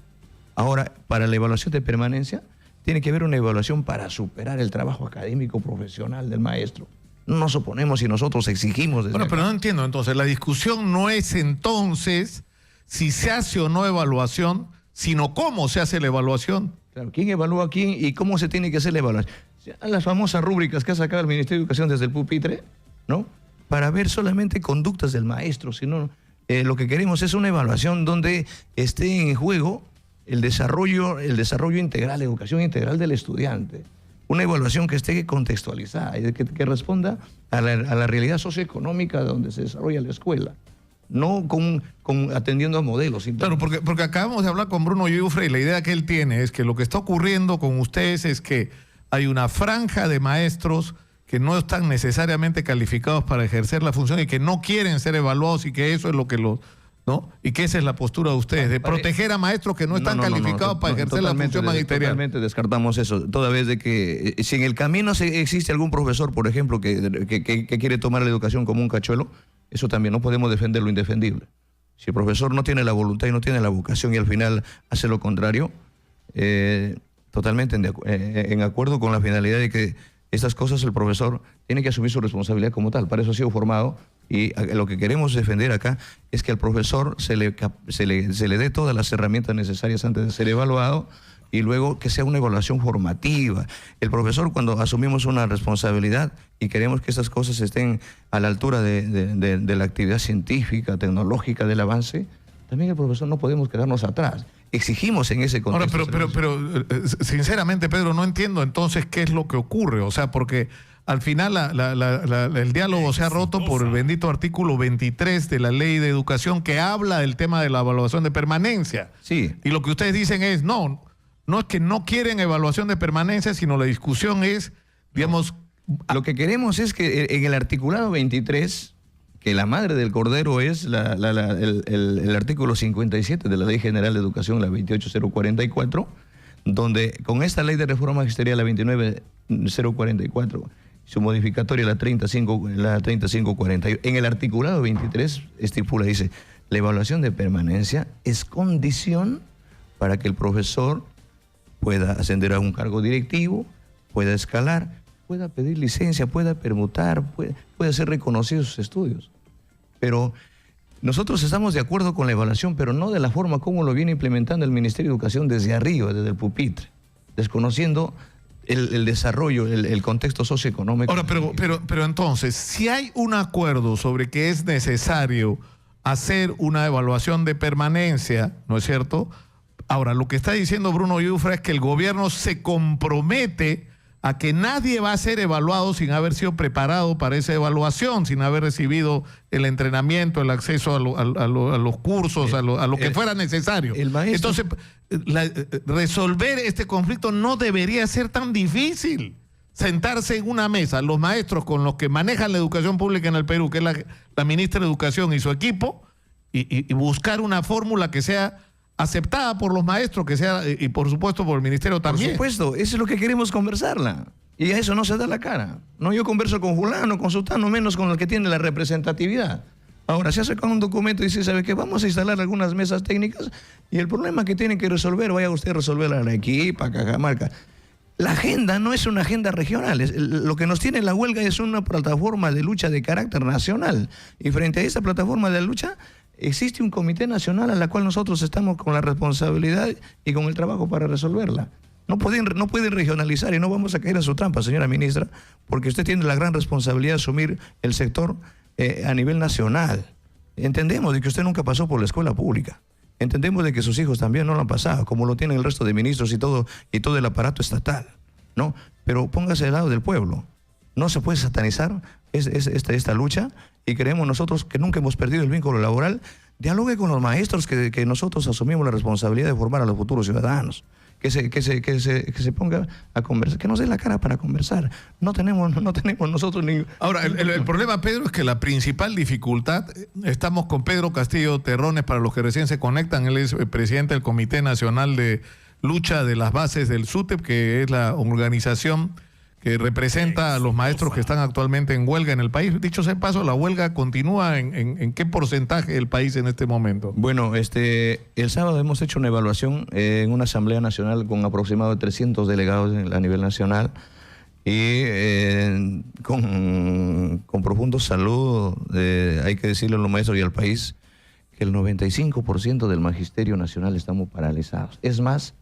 Ahora, para la evaluación de permanencia, tiene que haber una evaluación para superar el trabajo académico profesional del maestro. No nos oponemos y nosotros exigimos. Bueno, pero no entiendo. Entonces, la discusión no es entonces si se hace o no evaluación, sino cómo se hace la evaluación. Claro, ¿quién evalúa a quién y cómo se tiene que hacer la evaluación? Las famosas rúbricas que ha sacado el Ministerio de Educación desde el pupitre, ¿no? Para ver solamente conductas del maestro, sino lo que queremos es una evaluación donde esté en juego el desarrollo integral, la educación integral del estudiante. Una evaluación que esté contextualizada y que responda a la realidad socioeconómica donde se desarrolla la escuela. No atendiendo a modelos. Claro, porque acabamos de hablar con Bruno Yufre y la idea que él tiene es que lo que está ocurriendo con ustedes es que hay una franja de maestros que no están necesariamente calificados para ejercer la función y que no quieren ser evaluados y que eso es lo que los... ¿no? Y que esa es la postura de ustedes, de proteger a maestros que no están calificados para ejercer la función magisterial. Totalmente descartamos eso, toda vez de que si en el camino existe algún profesor, por ejemplo, que quiere tomar la educación como un cachuelo, eso también no podemos defender lo indefendible. Si el profesor no tiene la voluntad y no tiene la vocación y al final hace lo contrario, totalmente en acuerdo con la finalidad de que estas cosas el profesor tiene que asumir su responsabilidad como tal. Para eso ha sido formado y lo que queremos defender acá es que al profesor se le dé todas las herramientas necesarias antes de ser evaluado y luego que sea una evaluación formativa. El profesor, cuando asumimos una responsabilidad y queremos que estas cosas estén a la altura de la actividad científica, tecnológica, del avance, también el profesor no podemos quedarnos atrás. Exigimos en ese contexto. Ahora, pero sinceramente, Pedro, no entiendo entonces qué es lo que ocurre. O sea, porque al final el diálogo se ha roto por el bendito artículo 23 de la Ley de Educación que habla del tema de la evaluación de permanencia. Sí. Y lo que ustedes dicen es, no es que no quieren evaluación de permanencia, sino la discusión es, digamos... Lo que queremos es que en el articulado 23... que la madre del cordero es el artículo 57 de la Ley General de Educación, la 28044, donde con esta Ley de Reforma Magisterial, la 29044, su modificatoria, la 3541, en el articulado 23 estipula, dice, la evaluación de permanencia es condición para que el profesor pueda ascender a un cargo directivo, pueda escalar, pueda pedir licencia, pueda permutar, puede ser reconocido sus estudios. Pero nosotros estamos de acuerdo con la evaluación, pero no de la forma como lo viene implementando el Ministerio de Educación desde arriba, desde el pupitre, desconociendo el desarrollo, el contexto socioeconómico. Ahora, pero entonces, si hay un acuerdo sobre que es necesario hacer una evaluación de permanencia, ¿no es cierto?, Ahora, lo que está diciendo Bruno Yufra es que el gobierno se compromete a que nadie va a ser evaluado sin haber sido preparado para esa evaluación, sin haber recibido el entrenamiento, el acceso a los cursos, a lo que fuera necesario. Entonces, resolver este conflicto no debería ser tan difícil. Sentarse en una mesa, los maestros con los que manejan la educación pública en el Perú, que es la ministra de Educación y su equipo, y buscar una fórmula que sea aceptada por los maestros, que sea, y por supuesto por el ministerio también. Por supuesto, eso es lo que queremos conversarla. Y a eso no se da la cara. No, yo converso con fulano, con sultano, menos con el que tiene la representatividad. Ahora, se hace con un documento y dice, ¿sabe qué? Vamos a instalar algunas mesas técnicas y el problema que tienen que resolver, vaya usted a resolver en Arequipa, Cajamarca. La agenda no es una agenda regional. Lo que nos tiene la huelga es una plataforma de lucha de carácter nacional. Y frente a esa plataforma de lucha, existe un comité nacional a la cual nosotros estamos con la responsabilidad y con el trabajo para resolverla. No pueden regionalizar y no vamos a caer en su trampa, señora ministra, porque usted tiene la gran responsabilidad de asumir el sector a nivel nacional. Entendemos de que usted nunca pasó por la escuela pública. Entendemos de que sus hijos también no lo han pasado, como lo tienen el resto de ministros y todo el aparato estatal, ¿no? Pero póngase del lado del pueblo. No se puede satanizar esta lucha y creemos nosotros que nunca hemos perdido el vínculo laboral. Dialogue con los maestros que nosotros asumimos la responsabilidad de formar a los futuros ciudadanos. Que se ponga a conversar, que nos dé la cara para conversar. No tenemos nosotros ni... Ahora, el problema, Pedro, es que la principal dificultad, estamos con Pedro Castillo Terrones, para los que recién se conectan, él es presidente del Comité Nacional de Lucha de las Bases del SUTEP, que es la organización que representa a los maestros que están actualmente en huelga en el país. Dicho sea de paso, ¿la huelga continúa en qué porcentaje del país en este momento? Bueno, el sábado hemos hecho una evaluación en una asamblea nacional con aproximadamente 300 delegados a nivel nacional y con profundo saludo, hay que decirle a los maestros y al país que el 95% del magisterio nacional estamos paralizados. Es más,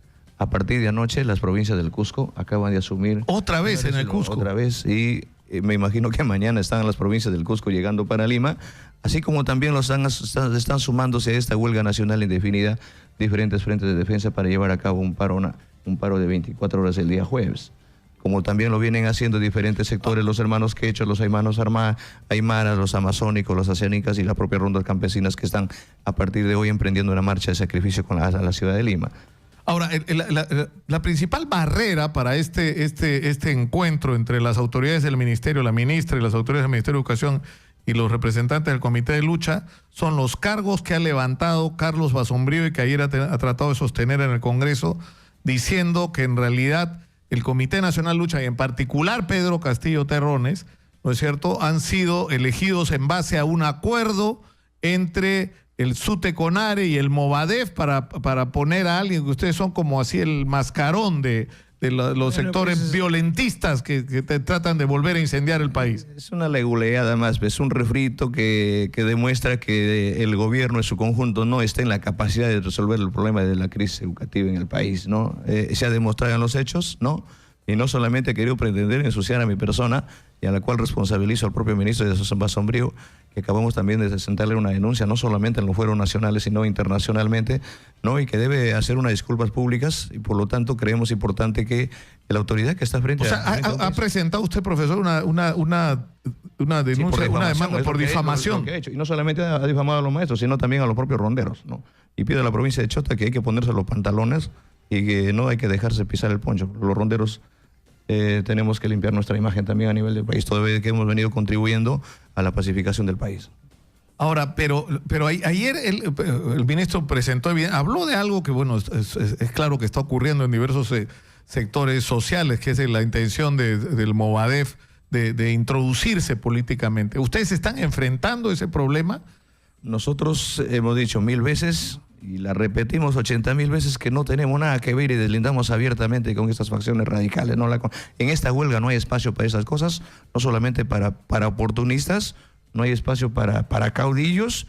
a partir de anoche, las provincias del Cusco acaban de asumir... ¿Otra vez en el Cusco? Otra vez, y me imagino que mañana están las provincias del Cusco llegando para Lima, así como también están sumándose a esta huelga nacional indefinida diferentes frentes de defensa para llevar a cabo un paro de 24 horas el día jueves. Como también lo vienen haciendo diferentes sectores, los hermanos quechos, los hermanos aymaras, los amazónicos, los asiánicas y las propias rondas campesinas que están a partir de hoy emprendiendo una marcha de sacrificio a la ciudad de Lima. Ahora, la principal barrera para este encuentro entre las autoridades del ministerio, la ministra y las autoridades del Ministerio de Educación y los representantes del Comité de Lucha son los cargos que ha levantado Carlos Basombrío y que ayer ha tratado de sostener en el Congreso, diciendo que en realidad el Comité Nacional de Lucha y en particular Pedro Castillo Terrones, ¿no es cierto?, han sido elegidos en base a un acuerdo entre el SUTECONARE y el Movadef para poner a alguien que ustedes son como así el mascarón de los sectores violentistas que tratan de volver a incendiar el país. Es una leguleada más, es un refrito que demuestra que el gobierno en su conjunto no está en la capacidad de resolver el problema de la crisis educativa en el país, ¿no? Se ha demostrado en los hechos, ¿no? Y no solamente he querido pretender ensuciar a mi persona, y a la cual responsabilizo al propio ministro de Basombrío, que acabamos también de presentarle una denuncia, no solamente en los fueros nacionales, sino internacionalmente, ¿no? Y que debe hacer unas disculpas públicas, y por lo tanto creemos importante que la autoridad que está frente ¿ha presentado usted, profesor, una denuncia, sí, una demanda por difamación? Y no solamente ha difamado a los maestros, sino también a los propios ronderos, ¿no? Y pide a la provincia de Chota que hay que ponerse los pantalones y que no hay que dejarse pisar el poncho. Los ronderos tenemos que limpiar nuestra imagen también a nivel del país, todavía que hemos venido contribuyendo a la pacificación del país. Ahora, pero ayer el ministro habló de algo que, bueno, es claro que está ocurriendo en diversos sectores sociales, que es la intención del Movadef de introducirse políticamente. ¿Ustedes están enfrentando ese problema? Nosotros hemos dicho 1000 veces y la repetimos 80.000 veces que no tenemos nada que ver y deslindamos abiertamente con estas facciones radicales. En esta huelga no hay espacio para esas cosas, no solamente para oportunistas, no hay espacio para caudillos,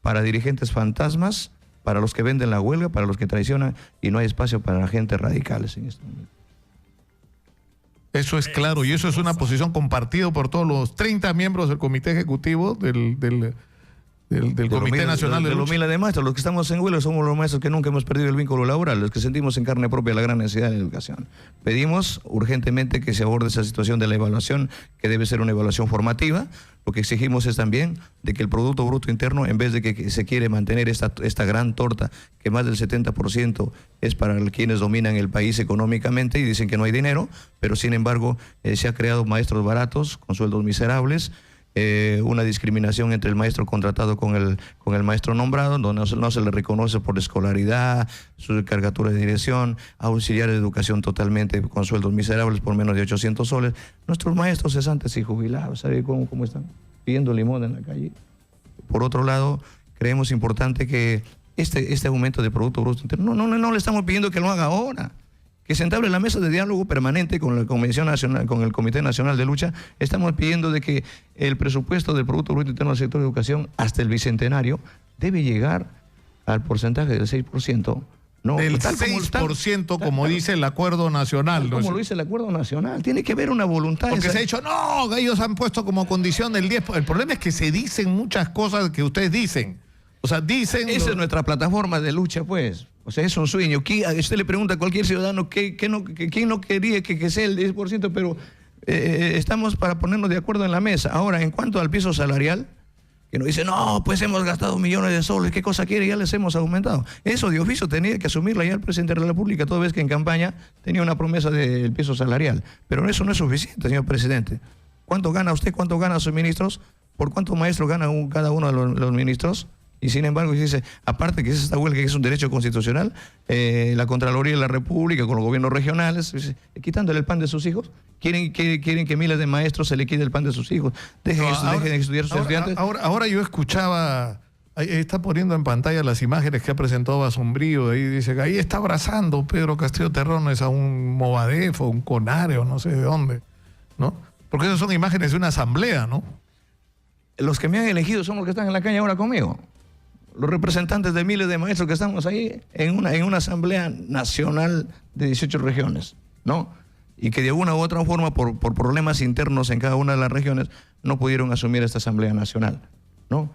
para dirigentes fantasmas, para los que venden la huelga, para los que traicionan, y no hay espacio para agentes radicales en este momento. Eso es claro, y eso es una posición compartida por todos los 30 miembros del Comité Ejecutivo del Comité Nacional de los Lucha. miles de maestros. Los que estamos en huelga somos los maestros que nunca hemos perdido el vínculo laboral, los que sentimos en carne propia la gran necesidad de la educación. Pedimos urgentemente que se aborde esa situación de la evaluación, que debe ser una evaluación formativa. Lo que exigimos es también de que el Producto Bruto Interno, en vez de que se quiere mantener esta gran torta, que más del 70% es para quienes dominan el país económicamente y dicen que no hay dinero, pero sin embargo se ha creado maestros baratos con sueldos miserables, una discriminación entre el maestro contratado con el maestro nombrado, donde no se le reconoce por escolaridad, su cargatura de dirección, auxiliar de educación totalmente con sueldos miserables por menos de 800 soles. Nuestros maestros cesantes y jubilados, ¿sabe cómo están? Pidiendo limón en la calle. Por otro lado, creemos importante que este aumento de Producto Bruto Interno, no le estamos pidiendo que lo haga ahora. Que se entablea la mesa de diálogo permanente con la Convención Nacional, con el Comité Nacional de Lucha. Estamos pidiendo de que el presupuesto del Producto Bruto Interno del sector de educación hasta el bicentenario debe llegar al porcentaje del 6%. No, del 6%, como dice el Acuerdo Nacional. Como lo dice el Acuerdo Nacional. Tiene que haber una voluntad. Porque se ha dicho, no, ellos han puesto como condición del 10%. El problema es que se dicen muchas cosas que ustedes dicen. O sea, dicen... Esa es nuestra plataforma de lucha, pues. O sea, es un sueño. Usted le pregunta a cualquier ciudadano quién no quería que sea el 10%, pero estamos para ponernos de acuerdo en la mesa. Ahora, en cuanto al piso salarial, que nos dice, no, pues hemos gastado millones de soles, ¿qué cosa quiere? Ya les hemos aumentado. Eso de oficio tenía que asumirla ya el presidente de la República, toda vez que en campaña tenía una promesa del piso salarial. Pero eso no es suficiente, señor presidente. ¿Cuánto gana usted? ¿Cuánto ganan sus ministros? ¿Por cuánto maestro gana cada uno de los ministros? Y sin embargo, dice, aparte que es esta huelga que es un derecho constitucional, la Contraloría de la República con los gobiernos regionales, quitándole el pan de sus hijos, quieren que miles de maestros se le quite el pan de sus hijos, dejen de estudiar sus estudiantes. Ahora yo escuchaba, ahí está poniendo en pantalla las imágenes que ha presentado Basombrío, ahí dice que ahí está abrazando Pedro Castillo Terrones a un Movadef o un CONARE o no sé de dónde, ¿no? Porque esas son imágenes de una asamblea, ¿no? Los que me han elegido son los que están en la calle ahora conmigo. Los representantes de miles de maestros que estamos ahí en una asamblea nacional de 18 regiones, ¿no? Y que de una u otra forma, por problemas internos en cada una de las regiones, no pudieron asumir esta asamblea nacional, ¿no?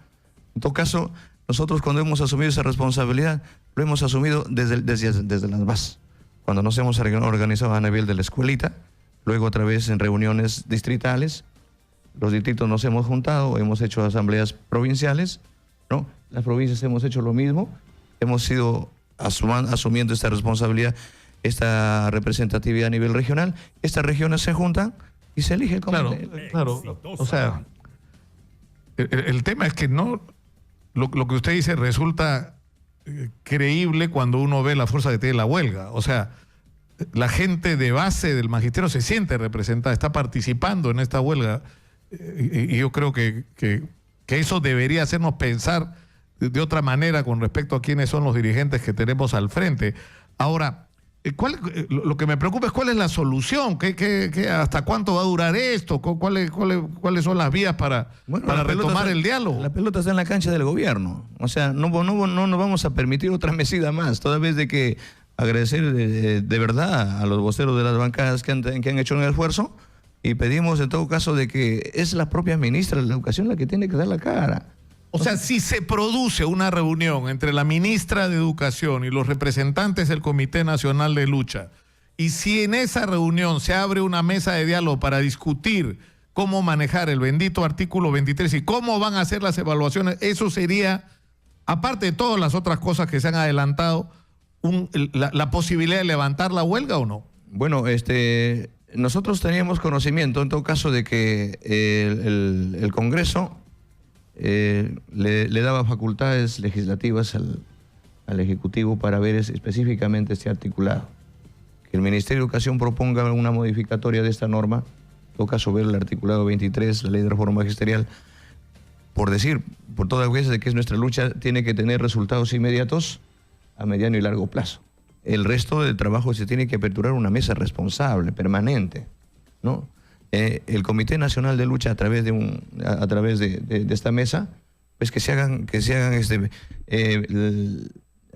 En todo caso, nosotros cuando hemos asumido esa responsabilidad, lo hemos asumido desde las bases. Cuando nos hemos organizado a nivel de la escuelita, luego otra vez en reuniones distritales, los distritos nos hemos juntado, hemos hecho asambleas provinciales, ¿no? Las provincias hemos hecho lo mismo, hemos ido asumiendo esta responsabilidad, esta representatividad a nivel regional. Estas regiones se juntan y se elige el comité. Claro. O sea, el tema es que no, lo que usted dice resulta creíble cuando uno ve la fuerza que tiene la huelga. O sea, la gente de base del magisterio se siente representada, está participando en esta huelga. Y yo creo que eso debería hacernos pensar de otra manera con respecto a quiénes son los dirigentes que tenemos al frente. Ahora, lo que me preocupa es cuál es la solución, hasta cuánto va a durar esto, cuáles son las vías para retomar el diálogo. La pelota está en la cancha del gobierno. O sea, no nos vamos a permitir otra mesida más, toda vez de que agradecer de verdad a los voceros de las bancadas que han hecho un esfuerzo, y pedimos en todo caso de que es la propia ministra de la Educación la que tiene que dar la cara. O sea, si se produce una reunión entre la ministra de Educación y los representantes del Comité Nacional de Lucha, y si en esa reunión se abre una mesa de diálogo para discutir cómo manejar el bendito artículo 23 y cómo van a hacer las evaluaciones, eso sería, aparte de todas las otras cosas que se han adelantado, la posibilidad de levantar la huelga o no. Bueno, nosotros teníamos conocimiento en todo caso de que el Congreso le daba facultades legislativas al Ejecutivo para ver específicamente este articulado. Que el Ministerio de Educación proponga una modificatoria de esta norma, en todo caso ver el articulado 23, la Ley de Reforma Magisterial, por todas veces de que es nuestra lucha, tiene que tener resultados inmediatos a mediano y largo plazo. El resto del trabajo se tiene que aperturar una mesa responsable, permanente, ¿no? El Comité Nacional de Lucha a través de esta mesa, pues que se hagan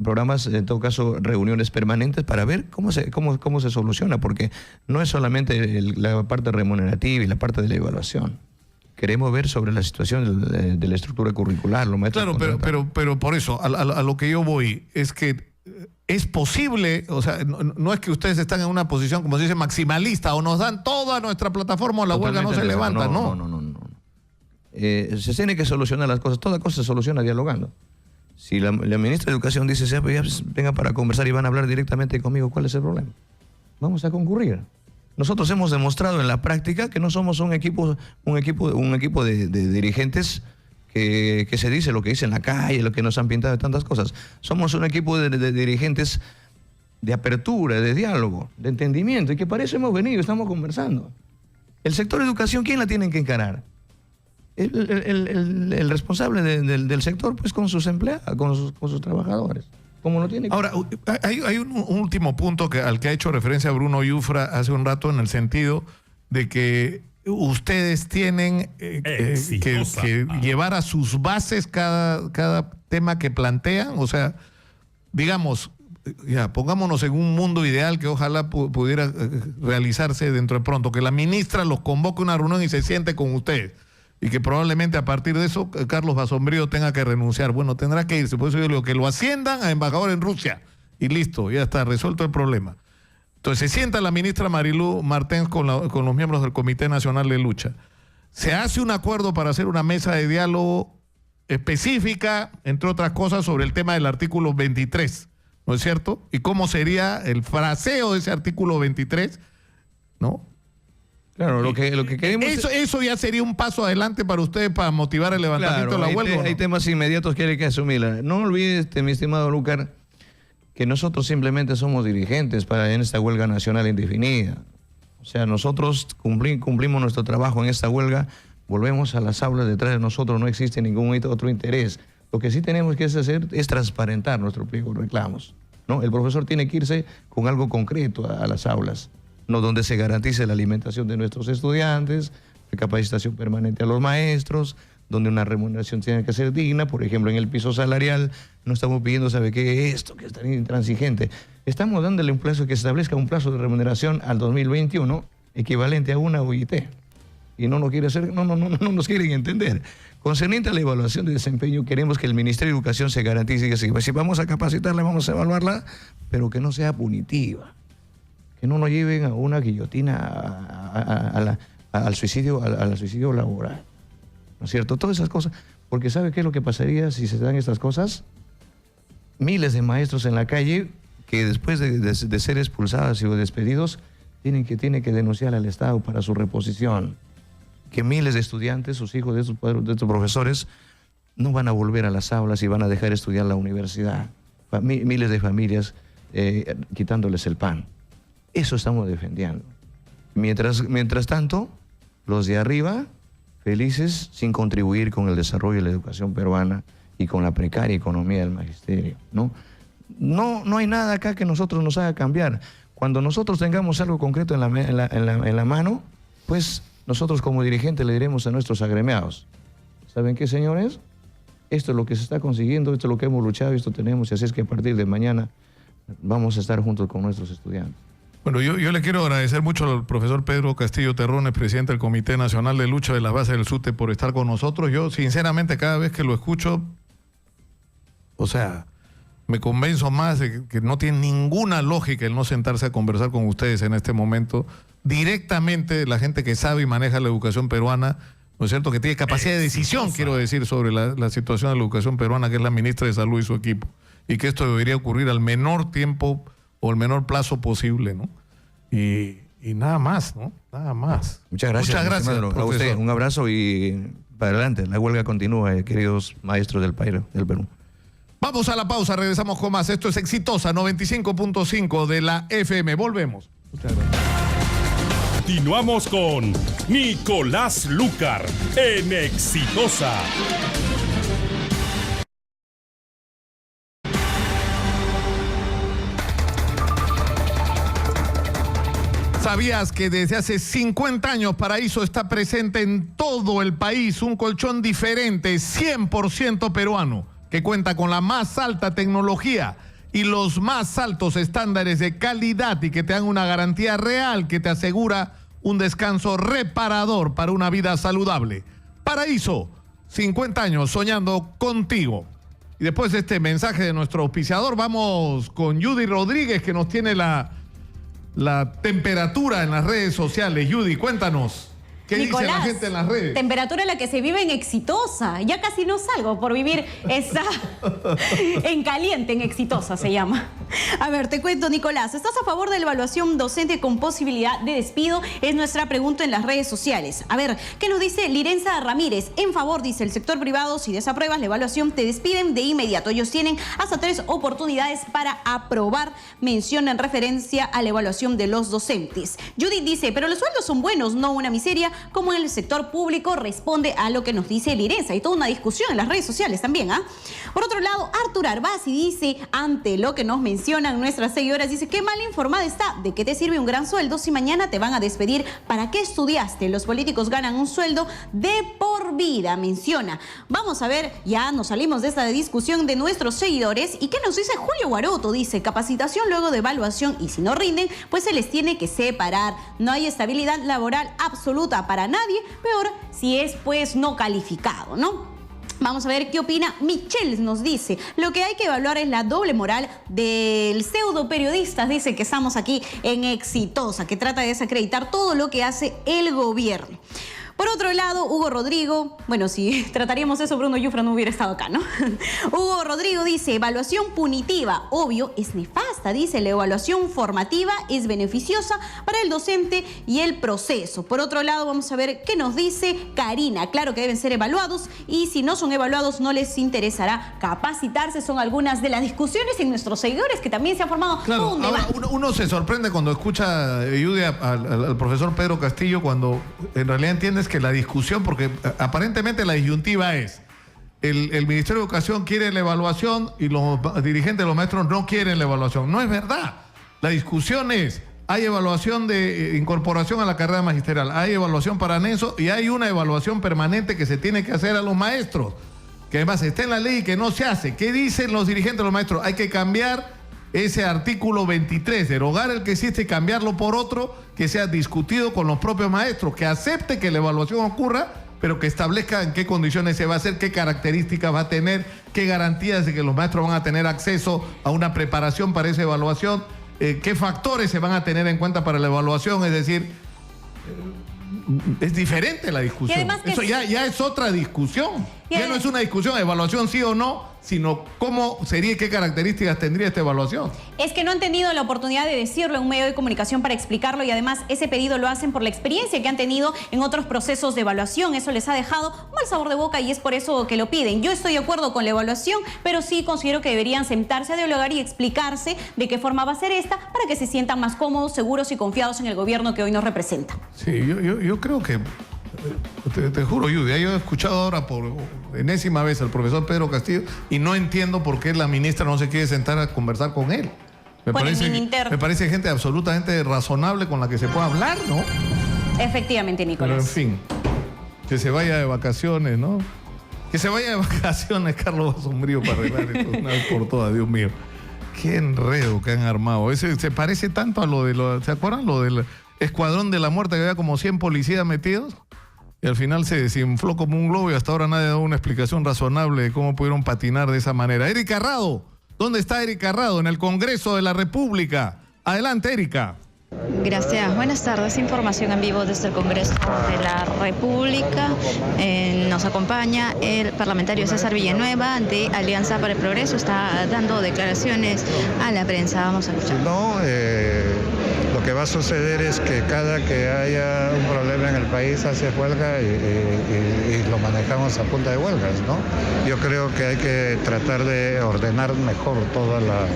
programas, en todo caso reuniones permanentes para ver cómo se soluciona, porque no es solamente la parte remunerativa y la parte de la evaluación. queremos ver sobre la situación de la estructura curricular. Los maestros claro, pero por eso, a lo que yo voy, es que es posible, o sea, no es que ustedes están en una posición, como se dice, maximalista, o nos dan toda nuestra plataforma o la huelga no se levanta, ¿no? No. Se tiene que solucionar las cosas, toda cosa se soluciona dialogando. Si la ministra de Educación dice, venga para conversar y van a hablar directamente conmigo, ¿cuál es el problema? Vamos a concurrir. Nosotros hemos demostrado en la práctica que no somos un equipo de dirigentes que se dice lo que dice en la calle, lo que nos han pintado de tantas cosas. Somos un equipo de dirigentes de apertura, de diálogo, de entendimiento, y que para eso hemos venido, estamos conversando. El sector de educación, ¿quién la tiene que encarar? El responsable del sector, pues con sus empleados, con sus trabajadores. Como lo tiene que... Ahora, hay un último punto al que ha hecho referencia Bruno Yufra hace un rato, en el sentido de que ustedes tienen que llevar a sus bases cada tema que plantean. O sea, digamos, ya pongámonos en un mundo ideal que ojalá pudiera realizarse dentro de pronto, que la ministra los convoque a una reunión y se siente con ustedes, y que probablemente a partir de eso Carlos Basombrío tenga que renunciar. Bueno, tendrá que irse, por eso yo digo que lo asciendan a embajador en Rusia y listo, ya está resuelto el problema. Entonces se sienta la ministra Marilú Martens con los miembros del Comité Nacional de Lucha. Se hace un acuerdo para hacer una mesa de diálogo específica, entre otras cosas, sobre el tema del artículo 23, ¿no es cierto? Y cómo sería el fraseo de ese artículo 23, ¿no? Claro, lo que queremos... Eso ya sería un paso adelante para ustedes para motivar el levantamiento de la huelga, ¿no? Hay temas inmediatos que hay que asumir. No olvides, mi estimado Lúcar, que nosotros simplemente somos dirigentes en esta huelga nacional indefinida. O sea, nosotros cumplimos nuestro trabajo en esta huelga, volvemos a las aulas, detrás de nosotros no existe ningún otro interés. Lo que sí tenemos que hacer es transparentar nuestro pliego de reclamos, ¿no? El profesor tiene que irse con algo concreto a las aulas, ¿no? Donde se garantice la alimentación de nuestros estudiantes, la capacitación permanente a los maestros, donde una remuneración tiene que ser digna. Por ejemplo, en el piso salarial no estamos pidiendo, ¿sabe qué? Esto que es tan intransigente. Estamos dándole un plazo, que se establezca un plazo de remuneración al 2021 equivalente a una UIT. Y no nos nos quieren entender. Concerniente a la evaluación de desempeño, queremos que el Ministerio de Educación se garantice que si vamos a capacitarla, vamos a evaluarla, pero que no sea punitiva. Que no nos lleven a una guillotina, al suicidio laboral. ¿No es cierto? Todas esas cosas. Porque ¿sabe qué es lo que pasaría si se dan estas cosas? Miles de maestros en la calle que después de ser expulsados o despedidos tienen que denunciar al Estado para su reposición. Que miles de estudiantes, sus hijos de estos profesores, no van a volver a las aulas y van a dejar estudiar la universidad. Miles de familias quitándoles el pan. Eso estamos defendiendo. Mientras tanto, los de arriba, felices sin contribuir con el desarrollo de la educación peruana y con la precaria economía del magisterio, ¿no? No hay nada acá que nosotros nos haga cambiar. Cuando nosotros tengamos algo concreto en la mano, pues nosotros como dirigentes le diremos a nuestros agremiados, ¿saben qué, señores? Esto es lo que se está consiguiendo, esto es lo que hemos luchado, esto tenemos, y así es que a partir de mañana vamos a estar juntos con nuestros estudiantes. Bueno, yo le quiero agradecer mucho al profesor Pedro Castillo Terrones, presidente del Comité Nacional de Lucha de las Bases del SUTE, por estar con nosotros. Yo, sinceramente, cada vez que lo escucho, o sea, me convenzo más de que no tiene ninguna lógica el no sentarse a conversar con ustedes en este momento. Directamente, la gente que sabe y maneja la educación peruana, ¿no es cierto?, que tiene capacidad de decisión, quiero decir, sobre la situación de la educación peruana, que es la ministra de Salud y su equipo. Y que esto debería ocurrir al menor tiempo o el menor plazo posible, ¿no? Y nada más, ¿no? Nada más. Muchas gracias. Muchas gracias, a usted. Un abrazo y para adelante. La huelga continúa, queridos maestros del Perú. Vamos a la pausa, regresamos con más. Esto es Exitosa 95.5 de la FM. Volvemos. Muchas gracias. Continuamos con Nicolás Lúcar en Exitosa. ¿Sabías que desde hace 50 años Paraíso está presente en todo el país? Un colchón diferente, 100% peruano, que cuenta con la más alta tecnología y los más altos estándares de calidad y que te dan una garantía real que te asegura un descanso reparador para una vida saludable. Paraíso, 50 años soñando contigo. Y después de este mensaje de nuestro auspiciador, vamos con Judy Rodríguez, que nos tiene la temperatura en las redes sociales. Judy, cuéntanos. ¿Qué Nicolás, dice la gente en las redes? Temperatura en la que se vive en Exitosa. Ya casi no salgo por vivir esa en caliente, en Exitosa se llama. A ver, te cuento, Nicolás. ¿Estás a favor de la evaluación docente con posibilidad de despido? Es nuestra pregunta en las redes sociales. A ver, ¿qué nos dice Lirenza Ramírez? En favor, dice el sector privado, si desapruebas la evaluación, te despiden de inmediato. Ellos tienen hasta 3 oportunidades para aprobar. Menciona en referencia a la evaluación de los docentes. Judith dice, pero los sueldos son buenos, no una miseria, como en el sector público. Responde a lo que nos dice Lirenza. Hay toda una discusión en las redes sociales también, ¿ah? Por otro lado, Artur Arbasi dice, ante lo que nos mencionan nuestras seguidoras, dice, qué mal informada está. ¿De qué te sirve un gran sueldo si mañana te van a despedir? ¿Para qué estudiaste? Los políticos ganan un sueldo de por vida, menciona. Vamos a ver, ya nos salimos de esta discusión de nuestros seguidores. ¿Y qué nos dice Julio Guaroto? Dice, capacitación luego de evaluación, y si no rinden, pues se les tiene que separar. No hay estabilidad laboral absoluta para nadie, peor si es pues no calificado, ¿no? Vamos a ver qué opina Michelle. Nos dice, lo que hay que evaluar es la doble moral del pseudo periodista. Dice que estamos aquí en Exitosa, que trata de desacreditar todo lo que hace el gobierno. Por otro lado, Hugo Rodrigo, bueno, si trataríamos eso, Bruno Yufra no hubiera estado acá, ¿no? Hugo Rodrigo dice, evaluación punitiva, obvio, es nefasta. Dice, la evaluación formativa es beneficiosa para el docente y el proceso. Por otro lado, vamos a ver qué nos dice Karina. Claro que deben ser evaluados, y si no son evaluados no les interesará capacitarse. Son algunas de las discusiones en nuestros seguidores, que también se ha formado todo un debate. Ahora, uno se sorprende cuando escucha, Judy, al profesor Pedro Castillo, cuando en realidad entiendes que la discusión, porque aparentemente la disyuntiva es, el Ministerio de Educación quiere la evaluación y los dirigentes de los maestros no quieren la evaluación. No es verdad. La discusión es, hay evaluación de incorporación a la carrera magisterial, hay evaluación para ANESO y hay una evaluación permanente que se tiene que hacer a los maestros, que además está en la ley y que no se hace. ¿Qué dicen los dirigentes de los maestros? Hay que cambiar ese artículo 23, derogar el que existe y cambiarlo por otro que sea discutido con los propios maestros, que acepte que la evaluación ocurra, pero que establezca en qué condiciones se va a hacer, qué características va a tener, qué garantías de que los maestros van a tener acceso a una preparación para esa evaluación, qué factores se van a tener en cuenta para la evaluación. Es decir, es diferente la discusión. Eso ya es otra discusión. Ya no es una discusión de evaluación sí o no, sino cómo sería y qué características tendría esta evaluación. Es que no han tenido la oportunidad de decirlo en un medio de comunicación para explicarlo, y además ese pedido lo hacen por la experiencia que han tenido en otros procesos de evaluación. Eso les ha dejado un mal sabor de boca y es por eso que lo piden. Yo estoy de acuerdo con la evaluación, pero sí considero que deberían sentarse a dialogar y explicarse de qué forma va a ser esta, para que se sientan más cómodos, seguros y confiados en el gobierno que hoy nos representa. Sí, yo creo que, te juro, Judy, yo he escuchado ahora por enésima vez al profesor Pedro Castillo y no entiendo por qué la ministra no se quiere sentar a conversar con él. Me parece gente absolutamente razonable con la que se puede hablar, ¿no? Efectivamente, Nicolás. Pero en fin, que se vaya de vacaciones, ¿no? Que se vaya de vacaciones Carlos Sombrío para arreglar esto una vez por todas, Dios mío. Qué enredo que han armado. Se parece tanto a lo de ¿se acuerdan lo del Escuadrón de la Muerte, que había como 100 policías metidos? Y al final se desinfló como un globo y hasta ahora nadie ha dado una explicación razonable de cómo pudieron patinar de esa manera. Erika Rado, ¿dónde está Erika Rado? En el Congreso de la República. Adelante, Erika. Gracias. Buenas tardes. Información en vivo desde el Congreso de la República. Nos acompaña el parlamentario César Villanueva de Alianza para el Progreso. Está dando declaraciones a la prensa. Vamos a escuchar. Lo que va a suceder es que cada que haya un problema en el país hace huelga y lo manejamos a punta de huelgas, ¿no? Yo creo que hay que tratar de ordenar mejor toda la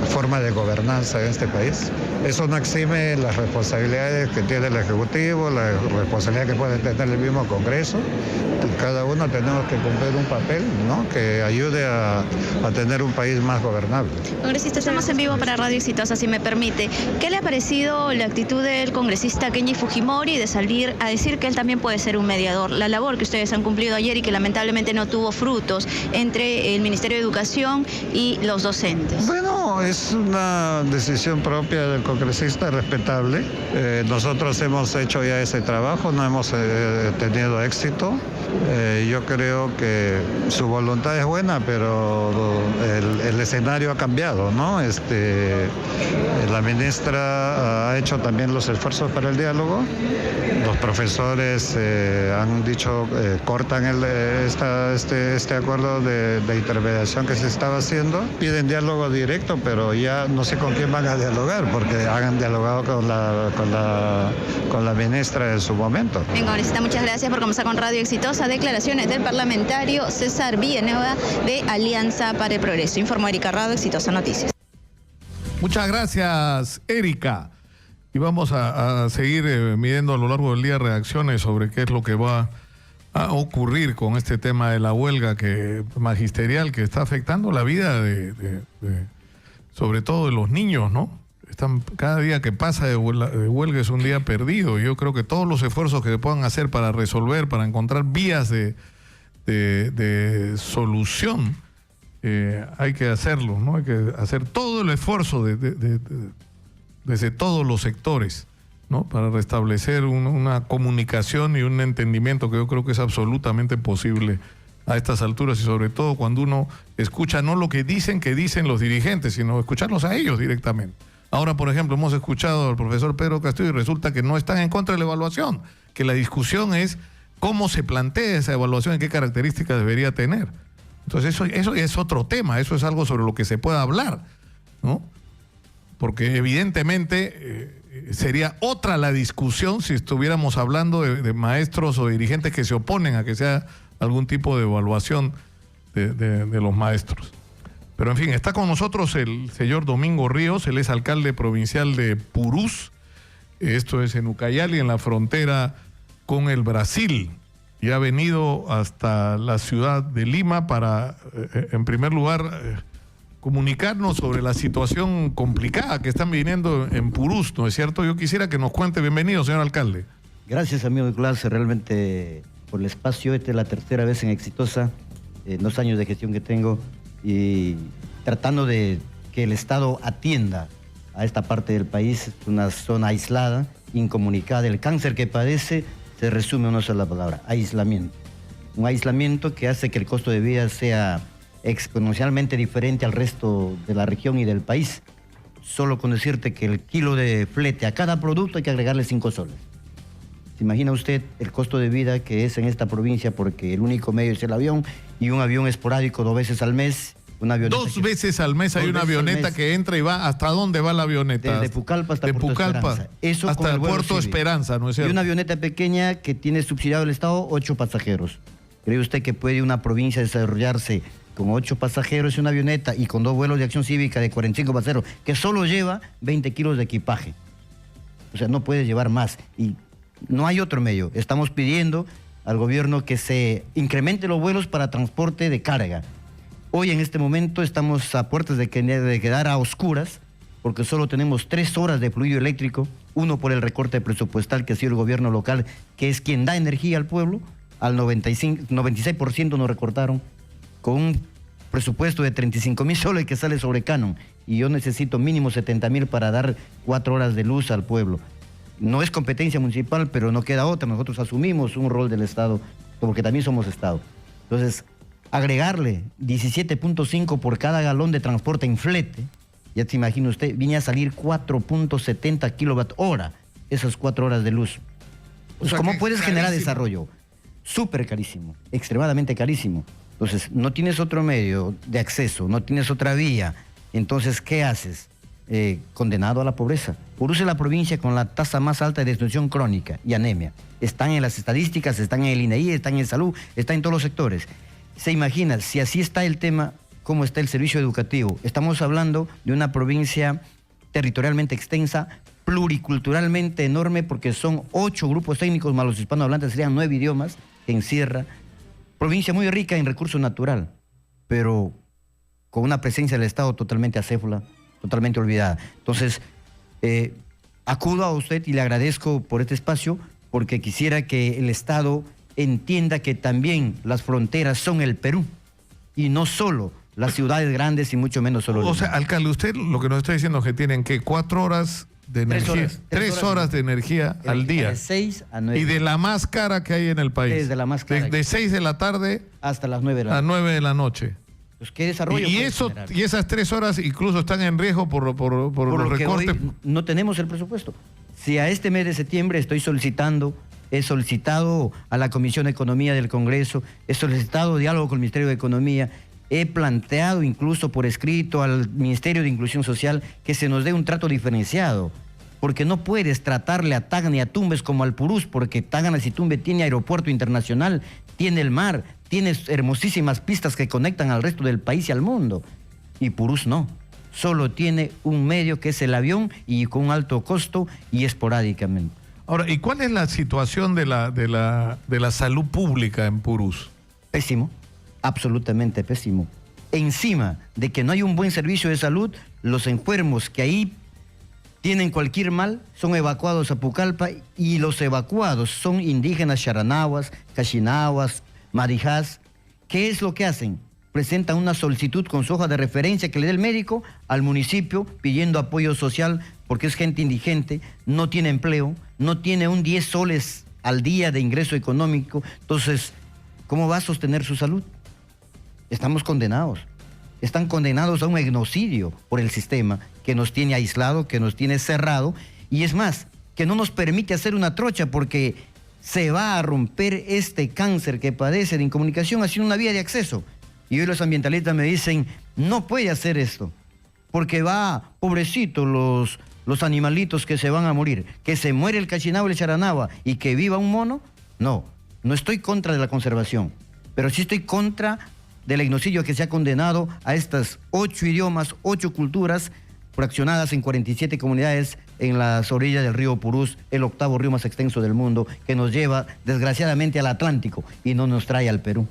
forma de gobernanza en este país. Eso no exime las responsabilidades que tiene el Ejecutivo, la responsabilidad que puede tener el mismo Congreso. Cada uno tenemos que cumplir un papel, ¿no?, que ayude a tener un país más gobernable. Congresista, estamos en vivo para Radio Exitosa, si me permite. ¿Qué le ha parecido la actitud del congresista Kenji Fujimori de salir a decir que él también puede ser un mediador? La labor que ustedes han cumplido ayer y que lamentablemente no tuvo frutos entre el Ministerio de Educación y los docentes. Bueno, Es una decisión propia del congresista, respetable. Nosotros hemos hecho ya ese trabajo, no hemos tenido éxito. Yo creo que su voluntad es buena, pero el escenario ha cambiado, ¿no? La ministra ha hecho también los esfuerzos para el diálogo. Los profesores han dicho cortan este acuerdo de intermediación que se estaba haciendo. Piden diálogo directo, pero ya no sé con quién van a dialogar, porque han dialogado con la ministra en su momento. Bien, congresista, muchas gracias por conversar con Radio Exitosa. Declaraciones del parlamentario César Villanueva de Alianza para el Progreso. Informó Erika Rado, Exitosa Noticias. Muchas gracias, Erika. Y vamos a seguir midiendo a lo largo del día reacciones sobre qué es lo que va a ocurrir con este tema de la huelga magisterial que está afectando la vida sobre todo de los niños, ¿no? Cada día que pasa de huelga es un día perdido. Yo creo que todos los esfuerzos que se puedan hacer para resolver, para encontrar vías de solución, hay que hacerlo, ¿no? Hay que hacer todo el esfuerzo desde todos los sectores, ¿no? Para restablecer una comunicación y un entendimiento que yo creo que es absolutamente posible a estas alturas, y sobre todo cuando uno escucha no lo que dicen los dirigentes, sino escucharlos a ellos directamente. Ahora, por ejemplo, hemos escuchado al profesor Pedro Castillo y resulta que no están en contra de la evaluación, que la discusión es cómo se plantea esa evaluación y qué características debería tener. Entonces eso es otro tema, eso es algo sobre lo que se puede hablar, ¿no? Porque evidentemente sería otra la discusión si estuviéramos hablando de maestros o dirigentes que se oponen a que sea algún tipo de evaluación de los maestros. Pero en fin, está con nosotros el señor Domingo Ríos, él es alcalde provincial de Purús, esto es en Ucayali, en la frontera con el Brasil, y ha venido hasta la ciudad de Lima para, en primer lugar, comunicarnos sobre la situación complicada que están viviendo en Purús, ¿no es cierto? Yo quisiera que nos cuente. Bienvenido, señor alcalde. Gracias, amigo Nicolás, realmente por el espacio. Esta es la tercera vez en Exitosa, en 2 años de gestión que tengo, y tratando de que el Estado atienda a esta parte del país. Es una zona aislada, incomunicada. El cáncer que padece se resume en una sola palabra: aislamiento. Un aislamiento que hace que el costo de vida sea exponencialmente diferente al resto de la región y del país. Solo con decirte que el kilo de flete a cada producto hay que agregarle 5 soles. ¿Se imagina usted el costo de vida que es en esta provincia? Porque el único medio es el avión, y un avión esporádico 2 veces al mes. Una avioneta 2 veces al mes hay una avioneta que entra y va. ¿Hasta dónde va la avioneta? Desde Pucallpa hasta Puerto Esperanza. Eso hasta el Puerto Esperanza, ¿no es cierto? Y una avioneta pequeña que tiene subsidiado el Estado 8 pasajeros. ¿Cree usted que puede una provincia desarrollarse con 8 pasajeros y una avioneta y con 2 vuelos de acción cívica de 45 pasajeros que solo lleva 20 kilos de equipaje? O sea, no puede llevar más. Y no hay otro medio. Estamos pidiendo al gobierno que se incremente los vuelos para transporte de carga. Hoy en este momento estamos a puertas de quedar a oscuras, porque solo tenemos 3 horas de fluido eléctrico, uno por el recorte presupuestal que ha sido el gobierno local, que es quien da energía al pueblo. Al 96% nos recortaron, con un presupuesto de 35.000 soles que sale sobre canon, y yo necesito mínimo 70.000 para dar 4 horas de luz al pueblo. No es competencia municipal, pero no queda otra. Nosotros asumimos un rol del Estado, porque también somos Estado. Entonces, agregarle 17.5 por cada galón de transporte en flete, ya se imagina usted, viene a salir 4.70 kilowatt-hora, esas 4 horas de luz. O sea, ¿cómo puedes generar desarrollo? Súper carísimo, extremadamente carísimo. Entonces, no tienes otro medio de acceso, no tienes otra vía. Entonces, ¿qué haces? Condenado a la pobreza. Purús es la provincia con la tasa más alta de desnutrición crónica y anemia. Están en las estadísticas, están en el INEI, están en salud, están en todos los sectores. Se imagina, si así está el tema, ¿cómo está el servicio educativo? Estamos hablando de una provincia territorialmente extensa, pluriculturalmente enorme, porque son 8 grupos técnicos más los hispanohablantes, serían 9 idiomas que encierra. Provincia muy rica en recurso natural, pero con una presencia del Estado totalmente acéfala, totalmente olvidada. Entonces, acudo a usted y le agradezco por este espacio, porque quisiera que el Estado entienda que también las fronteras son el Perú, y no solo las ciudades grandes y mucho menos solo Lima. O sea, alcalde, usted lo que nos está diciendo es que tienen que 4 horas de energía, 3 horas de energía al día. De 6 a 9. Y de la más cara que hay en el país. Desde la más cara. De 6 de la tarde hasta las 9 de la a noche. 9 de la noche. Pues, ¿qué desarrollo Y puede eso, generar? y esas 3 horas incluso están en riesgo por los lo que recortes. hoy no tenemos el presupuesto. Si a este mes de septiembre he solicitado a la Comisión de Economía del Congreso, he solicitado diálogo con el Ministerio de Economía, he planteado incluso por escrito al Ministerio de Inclusión Social que se nos dé un trato diferenciado, porque no puedes tratarle a Tacna y a Tumbes como al Purús, porque Tacna y Tumbes tiene aeropuerto internacional, tiene el mar, tiene hermosísimas pistas que conectan al resto del país y al mundo, y Purús no. Solo tiene un medio que es el avión y con un alto costo y esporádicamente. Ahora, ¿y cuál es la situación de la salud pública en Purús? Pésimo, absolutamente pésimo. Encima de que no hay un buen servicio de salud, los enfermos que ahí tienen cualquier mal son evacuados a Pucallpa y los evacuados son indígenas charanahuas, cachinahuas, marijás. ¿Qué es lo que hacen? Presentan una solicitud con su hoja de referencia que le dé el médico al municipio pidiendo apoyo social porque es gente indigente, no tiene empleo, no tiene un 10 soles al día de ingreso económico. Entonces, ¿cómo va a sostener su salud? Estamos condenados. Están condenados a un genocidio por el sistema que nos tiene aislado, que nos tiene cerrado y es más, que no nos permite hacer una trocha porque se va a romper este cáncer que padece de incomunicación haciendo una vía de acceso. Y hoy los ambientalistas me dicen, no puede hacer esto, porque pobrecito, los animalitos que se van a morir, que se muere el cachinabo y el charanagua y que viva un mono. No estoy contra de la conservación, pero sí estoy contra del genocidio que se ha condenado a estas 8 idiomas, 8 culturas, fraccionadas en 47 comunidades en las orillas del río Purús, el 8º río más extenso del mundo, que nos lleva desgraciadamente al Atlántico y no nos trae al Perú.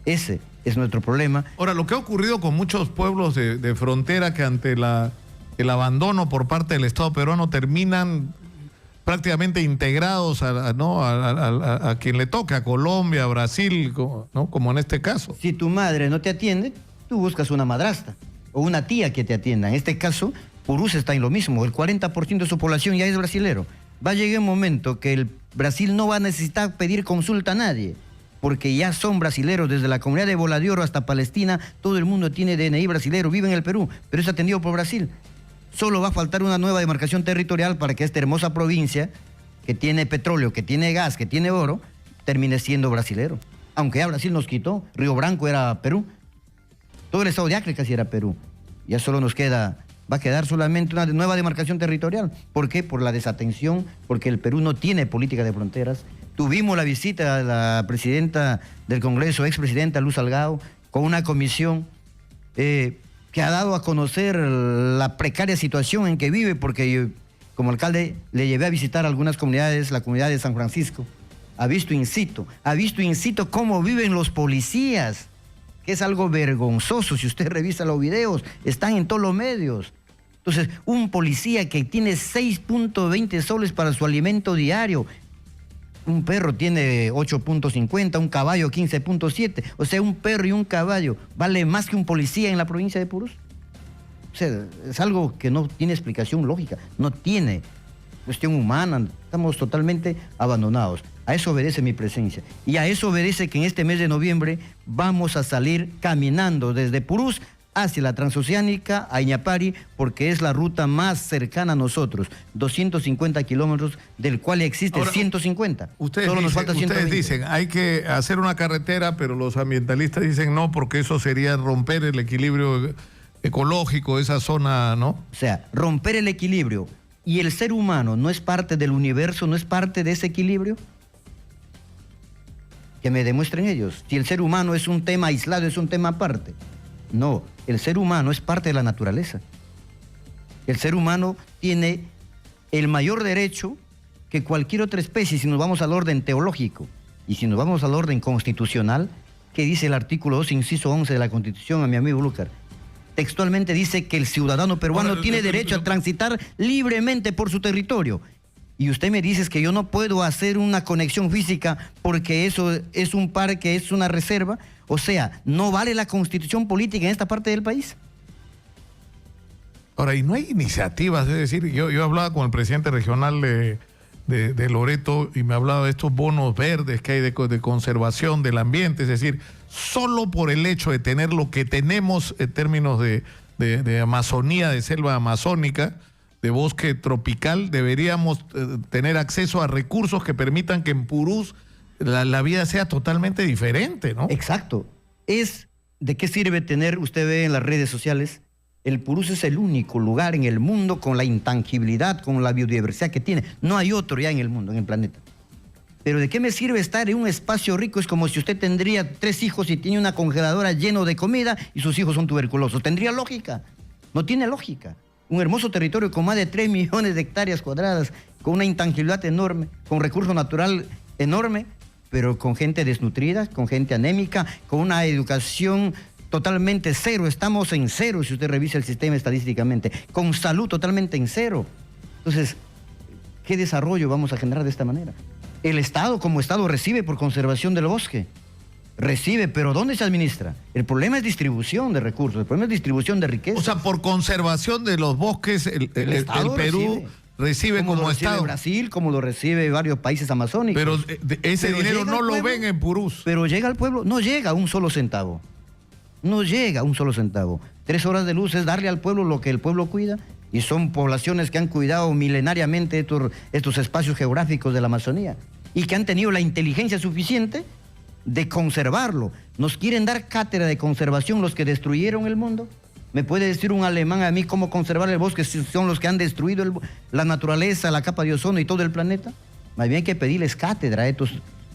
Ese es nuestro problema. Ahora, lo que ha ocurrido con muchos pueblos de frontera que ante el abandono por parte del Estado peruano terminan prácticamente integrados a quien le toca, a Colombia, a Brasil, ¿no? Como en este caso. Si tu madre no te atiende, tú buscas una madrastra o una tía que te atienda. En este caso, Purús está en lo mismo. El 40% de su población ya es brasilero. Va a llegar un momento que el Brasil no va a necesitar pedir consulta a nadie, porque ya son brasileros, desde la comunidad de Bola de Oro hasta Palestina, todo el mundo tiene DNI brasilero, vive en el Perú, pero es atendido por Brasil. Solo va a faltar una nueva demarcación territorial para que esta hermosa provincia, que tiene petróleo, que tiene gas, que tiene oro, termine siendo brasilero. Aunque ya Brasil nos quitó, Río Branco era Perú, todo el estado de Acre casi era Perú. Ya solo va a quedar solamente una nueva demarcación territorial. ¿Por qué? Por la desatención, porque el Perú no tiene política de fronteras. Tuvimos la visita de la presidenta del Congreso, expresidenta Luz Salgado, con una comisión que ha dado a conocer la precaria situación en que vive, porque yo, como alcalde, le llevé a visitar algunas comunidades, la comunidad de San Francisco. Ha visto in situ cómo viven los policías, que es algo vergonzoso. Si usted revisa los videos, están en todos los medios. Entonces, un policía que tiene 6.20 soles para su alimento diario, un perro tiene 8.50, un caballo 15.7. O sea, un perro y un caballo vale más que un policía en la provincia de Purús. O sea, es algo que no tiene explicación lógica, no tiene cuestión humana. Estamos totalmente abandonados. A eso obedece mi presencia. Y a eso obedece que en este mes de noviembre vamos a salir caminando desde Purús hacia la transoceánica, a Iñapari, porque es la ruta más cercana a nosotros. 250 kilómetros, del cual existe Ahora, 150. Solo nos falta 120. Ustedes dicen, hay que hacer una carretera, pero los ambientalistas dicen no, porque eso sería romper el equilibrio ecológico de esa zona, ¿no? O sea, romper el equilibrio. ¿Y el ser humano no es parte del universo, no es parte de ese equilibrio? Que me demuestren ellos. Si el ser humano es un tema aislado, es un tema aparte. No, el ser humano es parte de la naturaleza. El ser humano tiene el mayor derecho que cualquier otra especie, si nos vamos al orden teológico y si nos vamos al orden constitucional, que dice el artículo 2, inciso 11 de la Constitución, a mi amigo Lúcar. Textualmente dice que el ciudadano peruano tiene derecho a transitar libremente por su territorio. Y usted me dice que yo no puedo hacer una conexión física porque eso es un parque, es una reserva. O sea, ¿no vale la constitución política en esta parte del país? Ahora, y no hay iniciativas, es decir, yo hablaba con el presidente regional de Loreto y me hablaba de estos bonos verdes que hay de conservación del ambiente, es decir, solo por el hecho de tener lo que tenemos en términos de Amazonía, de selva amazónica, de bosque tropical, deberíamos tener acceso a recursos que permitan que en Purús la vida sea totalmente diferente, ¿no? Exacto. ¿De qué sirve tener, usted ve en las redes sociales, el Purús es el único lugar en el mundo con la intangibilidad, con la biodiversidad que tiene? No hay otro ya en el mundo, en el planeta. Pero ¿de qué me sirve estar en un espacio rico? Es como si usted tendría 3 hijos y tiene una congeladora lleno de comida y sus hijos son tuberculosos. ¿Tendría lógica? No tiene lógica. Un hermoso territorio con más de 3 millones de hectáreas cuadradas, con una intangibilidad enorme, con recurso natural enorme, pero con gente desnutrida, con gente anémica, con una educación totalmente cero. Estamos en cero si usted revisa el sistema estadísticamente, con salud totalmente en cero. Entonces, ¿qué desarrollo vamos a generar de esta manera? El Estado como Estado recibe por conservación del bosque. Recibe, pero ¿dónde se administra? El problema es distribución de recursos, el problema es distribución de riqueza. O sea, por conservación de los bosques, el Perú recibe como Estado. Brasil, como lo recibe varios países amazónicos. Pero ese dinero no lo ven en Purús. Pero llega al pueblo, no llega un solo centavo. No llega un solo centavo. 3 horas de luz es darle al pueblo lo que el pueblo cuida. Y son poblaciones que han cuidado milenariamente estos espacios geográficos de la Amazonía. Y que han tenido la inteligencia suficiente de conservarlo. ¿Nos quieren dar cátedra de conservación los que destruyeron el mundo? ¿Me puede decir un alemán a mí cómo conservar el bosque si son los que han destruido la naturaleza, la capa de ozono y todo el planeta? Más bien hay que pedirles cátedra a estos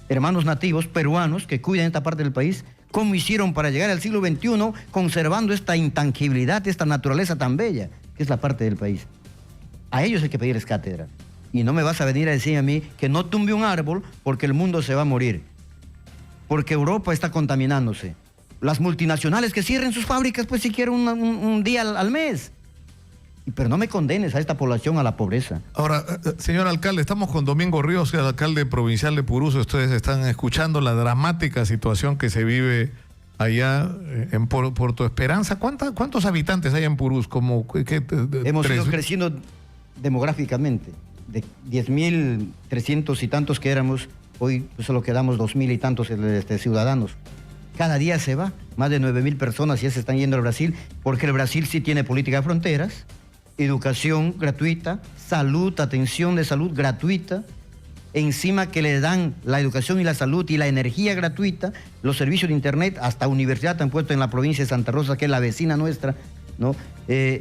hermanos nativos peruanos que cuidan esta parte del país, cómo hicieron para llegar al siglo XXI conservando esta intangibilidad, esta naturaleza tan bella, que es la parte del país. A ellos hay que pedirles cátedra. Y no me vas a venir a decir a mí que no tumbe un árbol porque el mundo se va a morir. Porque Europa está contaminándose. Las multinacionales que cierren sus fábricas, pues siquiera un día al mes. Pero no me condenes a esta población a la pobreza. Ahora, señor alcalde, estamos con Domingo Ríos, el alcalde provincial de Purús. Ustedes están escuchando la dramática situación que se vive allá en Puerto Esperanza. ¿Cuántos habitantes hay en Purús? Hemos ido creciendo demográficamente. De 10.300 y tantos que éramos, hoy pues solo quedamos 2.000 y tantos ciudadanos. Cada día se va, más de 9.000 personas ya se están yendo al Brasil, porque el Brasil sí tiene política de fronteras, educación gratuita, salud, atención de salud gratuita, encima que le dan la educación y la salud y la energía gratuita, los servicios de internet, hasta universidad han puesto en la provincia de Santa Rosa, que es la vecina nuestra, ¿no?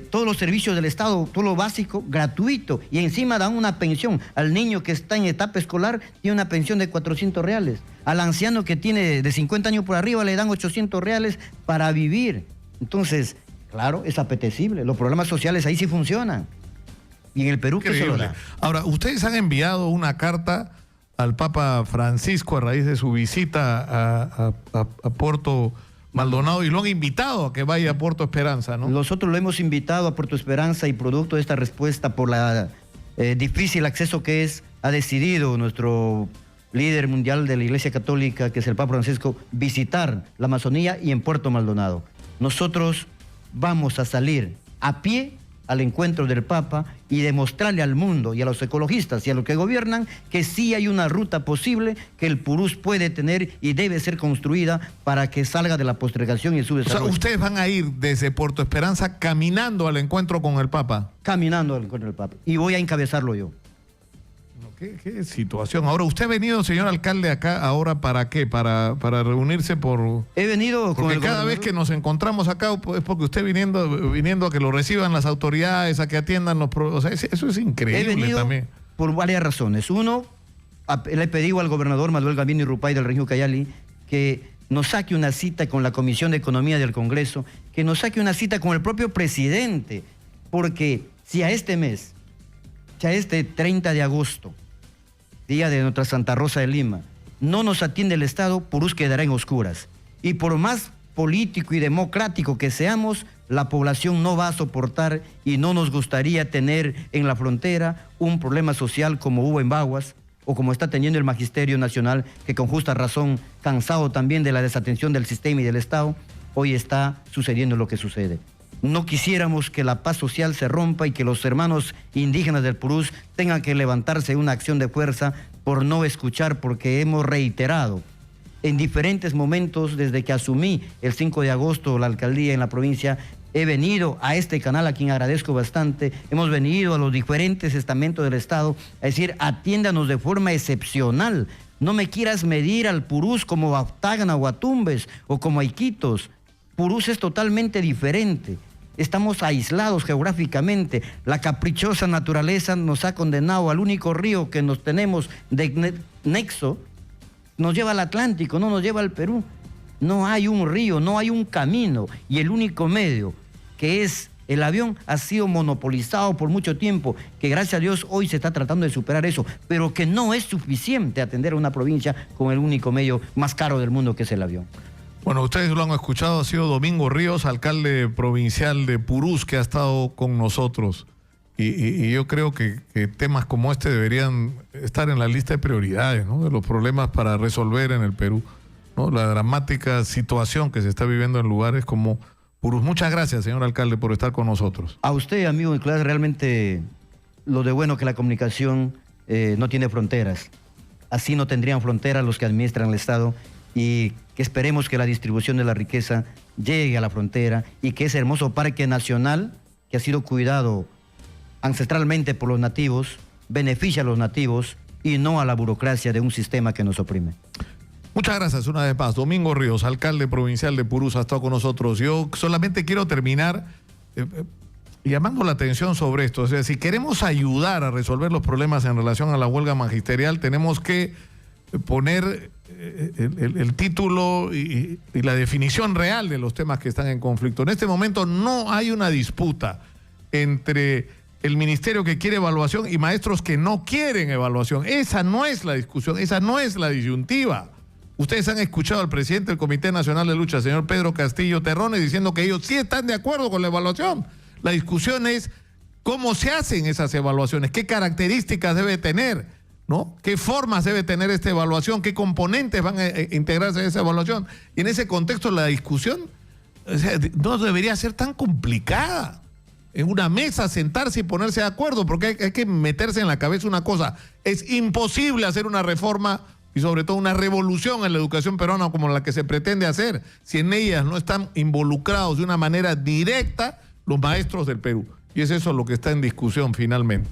Todos los servicios del Estado, todo lo básico, gratuito, y encima dan una pensión. Al niño que está en etapa escolar tiene una pensión de 400 reales. Al anciano que tiene de 50 años por arriba le dan 800 reales para vivir. Entonces, claro, es apetecible. Los programas sociales ahí sí funcionan. Y en el Perú, ¿qué se lo da? Ahora, ustedes han enviado una carta al Papa Francisco a raíz de su visita a Puerto Maldonado y lo han invitado a que vaya a Puerto Esperanza, ¿no? Nosotros lo hemos invitado a Puerto Esperanza y producto de esta respuesta por la difícil acceso que es, ha decidido nuestro líder mundial de la Iglesia Católica, que es el Papa Francisco, visitar la Amazonía y en Puerto Maldonado. Nosotros vamos a salir a pie al encuentro del Papa y demostrarle al mundo y a los ecologistas y a los que gobiernan que sí hay una ruta posible que el Purús puede tener y debe ser construida para que salga de la postergación y su desarrollo. O sea, ustedes van a ir desde Puerto Esperanza caminando al encuentro con el Papa. Caminando al encuentro del Papa. Y voy a encabezarlo yo. ¿Qué situación? Ahora, ¿usted ha venido, señor alcalde, acá ahora para qué? ¿Para reunirse por...? He venido con porque cada vez que nos encontramos acá es porque usted viniendo a que lo reciban las autoridades, a que atiendan los... O sea, eso es increíble. He venido también. Por varias razones. Uno, le he pedido al gobernador Manuel Gavino Irrupay del Región Ucayali que nos saque una cita con la Comisión de Economía del Congreso, que nos saque una cita con el propio presidente, porque si a este mes, si a este 30 de agosto, día de nuestra Santa Rosa de Lima, no nos atiende el Estado, Purús quedará en oscuras. Y por más político y democrático que seamos, la población no va a soportar y no nos gustaría tener en la frontera un problema social como hubo en Baguas o como está teniendo el Magisterio Nacional, que con justa razón, cansado también de la desatención del sistema y del Estado, hoy está sucediendo lo que sucede. No quisiéramos que la paz social se rompa y que los hermanos indígenas del Purús tengan que levantarse en una acción de fuerza por no escuchar, porque hemos reiterado en diferentes momentos desde que asumí el 5 de agosto la alcaldía en la provincia. He venido a este canal, a quien agradezco bastante, hemos venido a los diferentes estamentos del Estado a decir, atiéndanos de forma excepcional. No me quieras medir al Purús como a Tacna o a Tumbes o como a Iquitos. Purús es totalmente diferente. Estamos aislados geográficamente. La caprichosa naturaleza nos ha condenado al único río que nos tenemos de nexo. Nos lleva al Atlántico, no nos lleva al Perú. No hay un río, no hay un camino. Y el único medio, que es el avión, ha sido monopolizado por mucho tiempo, que gracias a Dios hoy se está tratando de superar eso, pero que no es suficiente atender a una provincia con el único medio más caro del mundo, que es el avión. Bueno, ustedes lo han escuchado, ha sido Domingo Ríos, alcalde provincial de Purús, que ha estado con nosotros. Y yo creo que temas como este deberían estar en la lista de prioridades, ¿no?, de los problemas para resolver en el Perú, ¿no? La dramática situación que se está viviendo en lugares como Purús. Muchas gracias, señor alcalde, por estar con nosotros. A usted, amigo Nicolás, realmente lo de bueno que la comunicación no tiene fronteras. Así no tendrían fronteras los que administran el Estado, y que esperemos que la distribución de la riqueza llegue a la frontera y que ese hermoso parque nacional, que ha sido cuidado ancestralmente por los nativos, beneficie a los nativos y no a la burocracia de un sistema que nos oprime. Muchas gracias una vez más. Domingo Ríos, alcalde provincial de Purús, ha estado con nosotros. Yo solamente quiero terminar llamando la atención sobre esto. O sea, si queremos ayudar a resolver los problemas en relación a la huelga magisterial, tenemos que poner el título y la definición real de los temas que están en conflicto. En este momento no hay una disputa entre el ministerio que quiere evaluación y maestros que no quieren evaluación. Esa no es la discusión, esa no es la disyuntiva. Ustedes han escuchado al presidente del Comité Nacional de Lucha, señor Pedro Castillo Terrones, diciendo que ellos sí están de acuerdo con la evaluación. La discusión es cómo se hacen esas evaluaciones, qué características debe tener, ¿no? ¿Qué formas debe tener esta evaluación? ¿Qué componentes van a integrarse a esa evaluación? Y en ese contexto la discusión, o sea, no debería ser tan complicada. En una mesa sentarse y ponerse de acuerdo, porque hay que meterse en la cabeza una cosa. Es imposible hacer una reforma y sobre todo una revolución en la educación peruana como la que se pretende hacer si en ellas no están involucrados de una manera directa los maestros del Perú. Y es eso lo que está en discusión finalmente.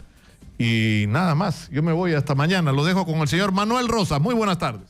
Y nada más, yo me voy hasta mañana. Lo dejo con el señor Manuel Rosas. Muy buenas tardes.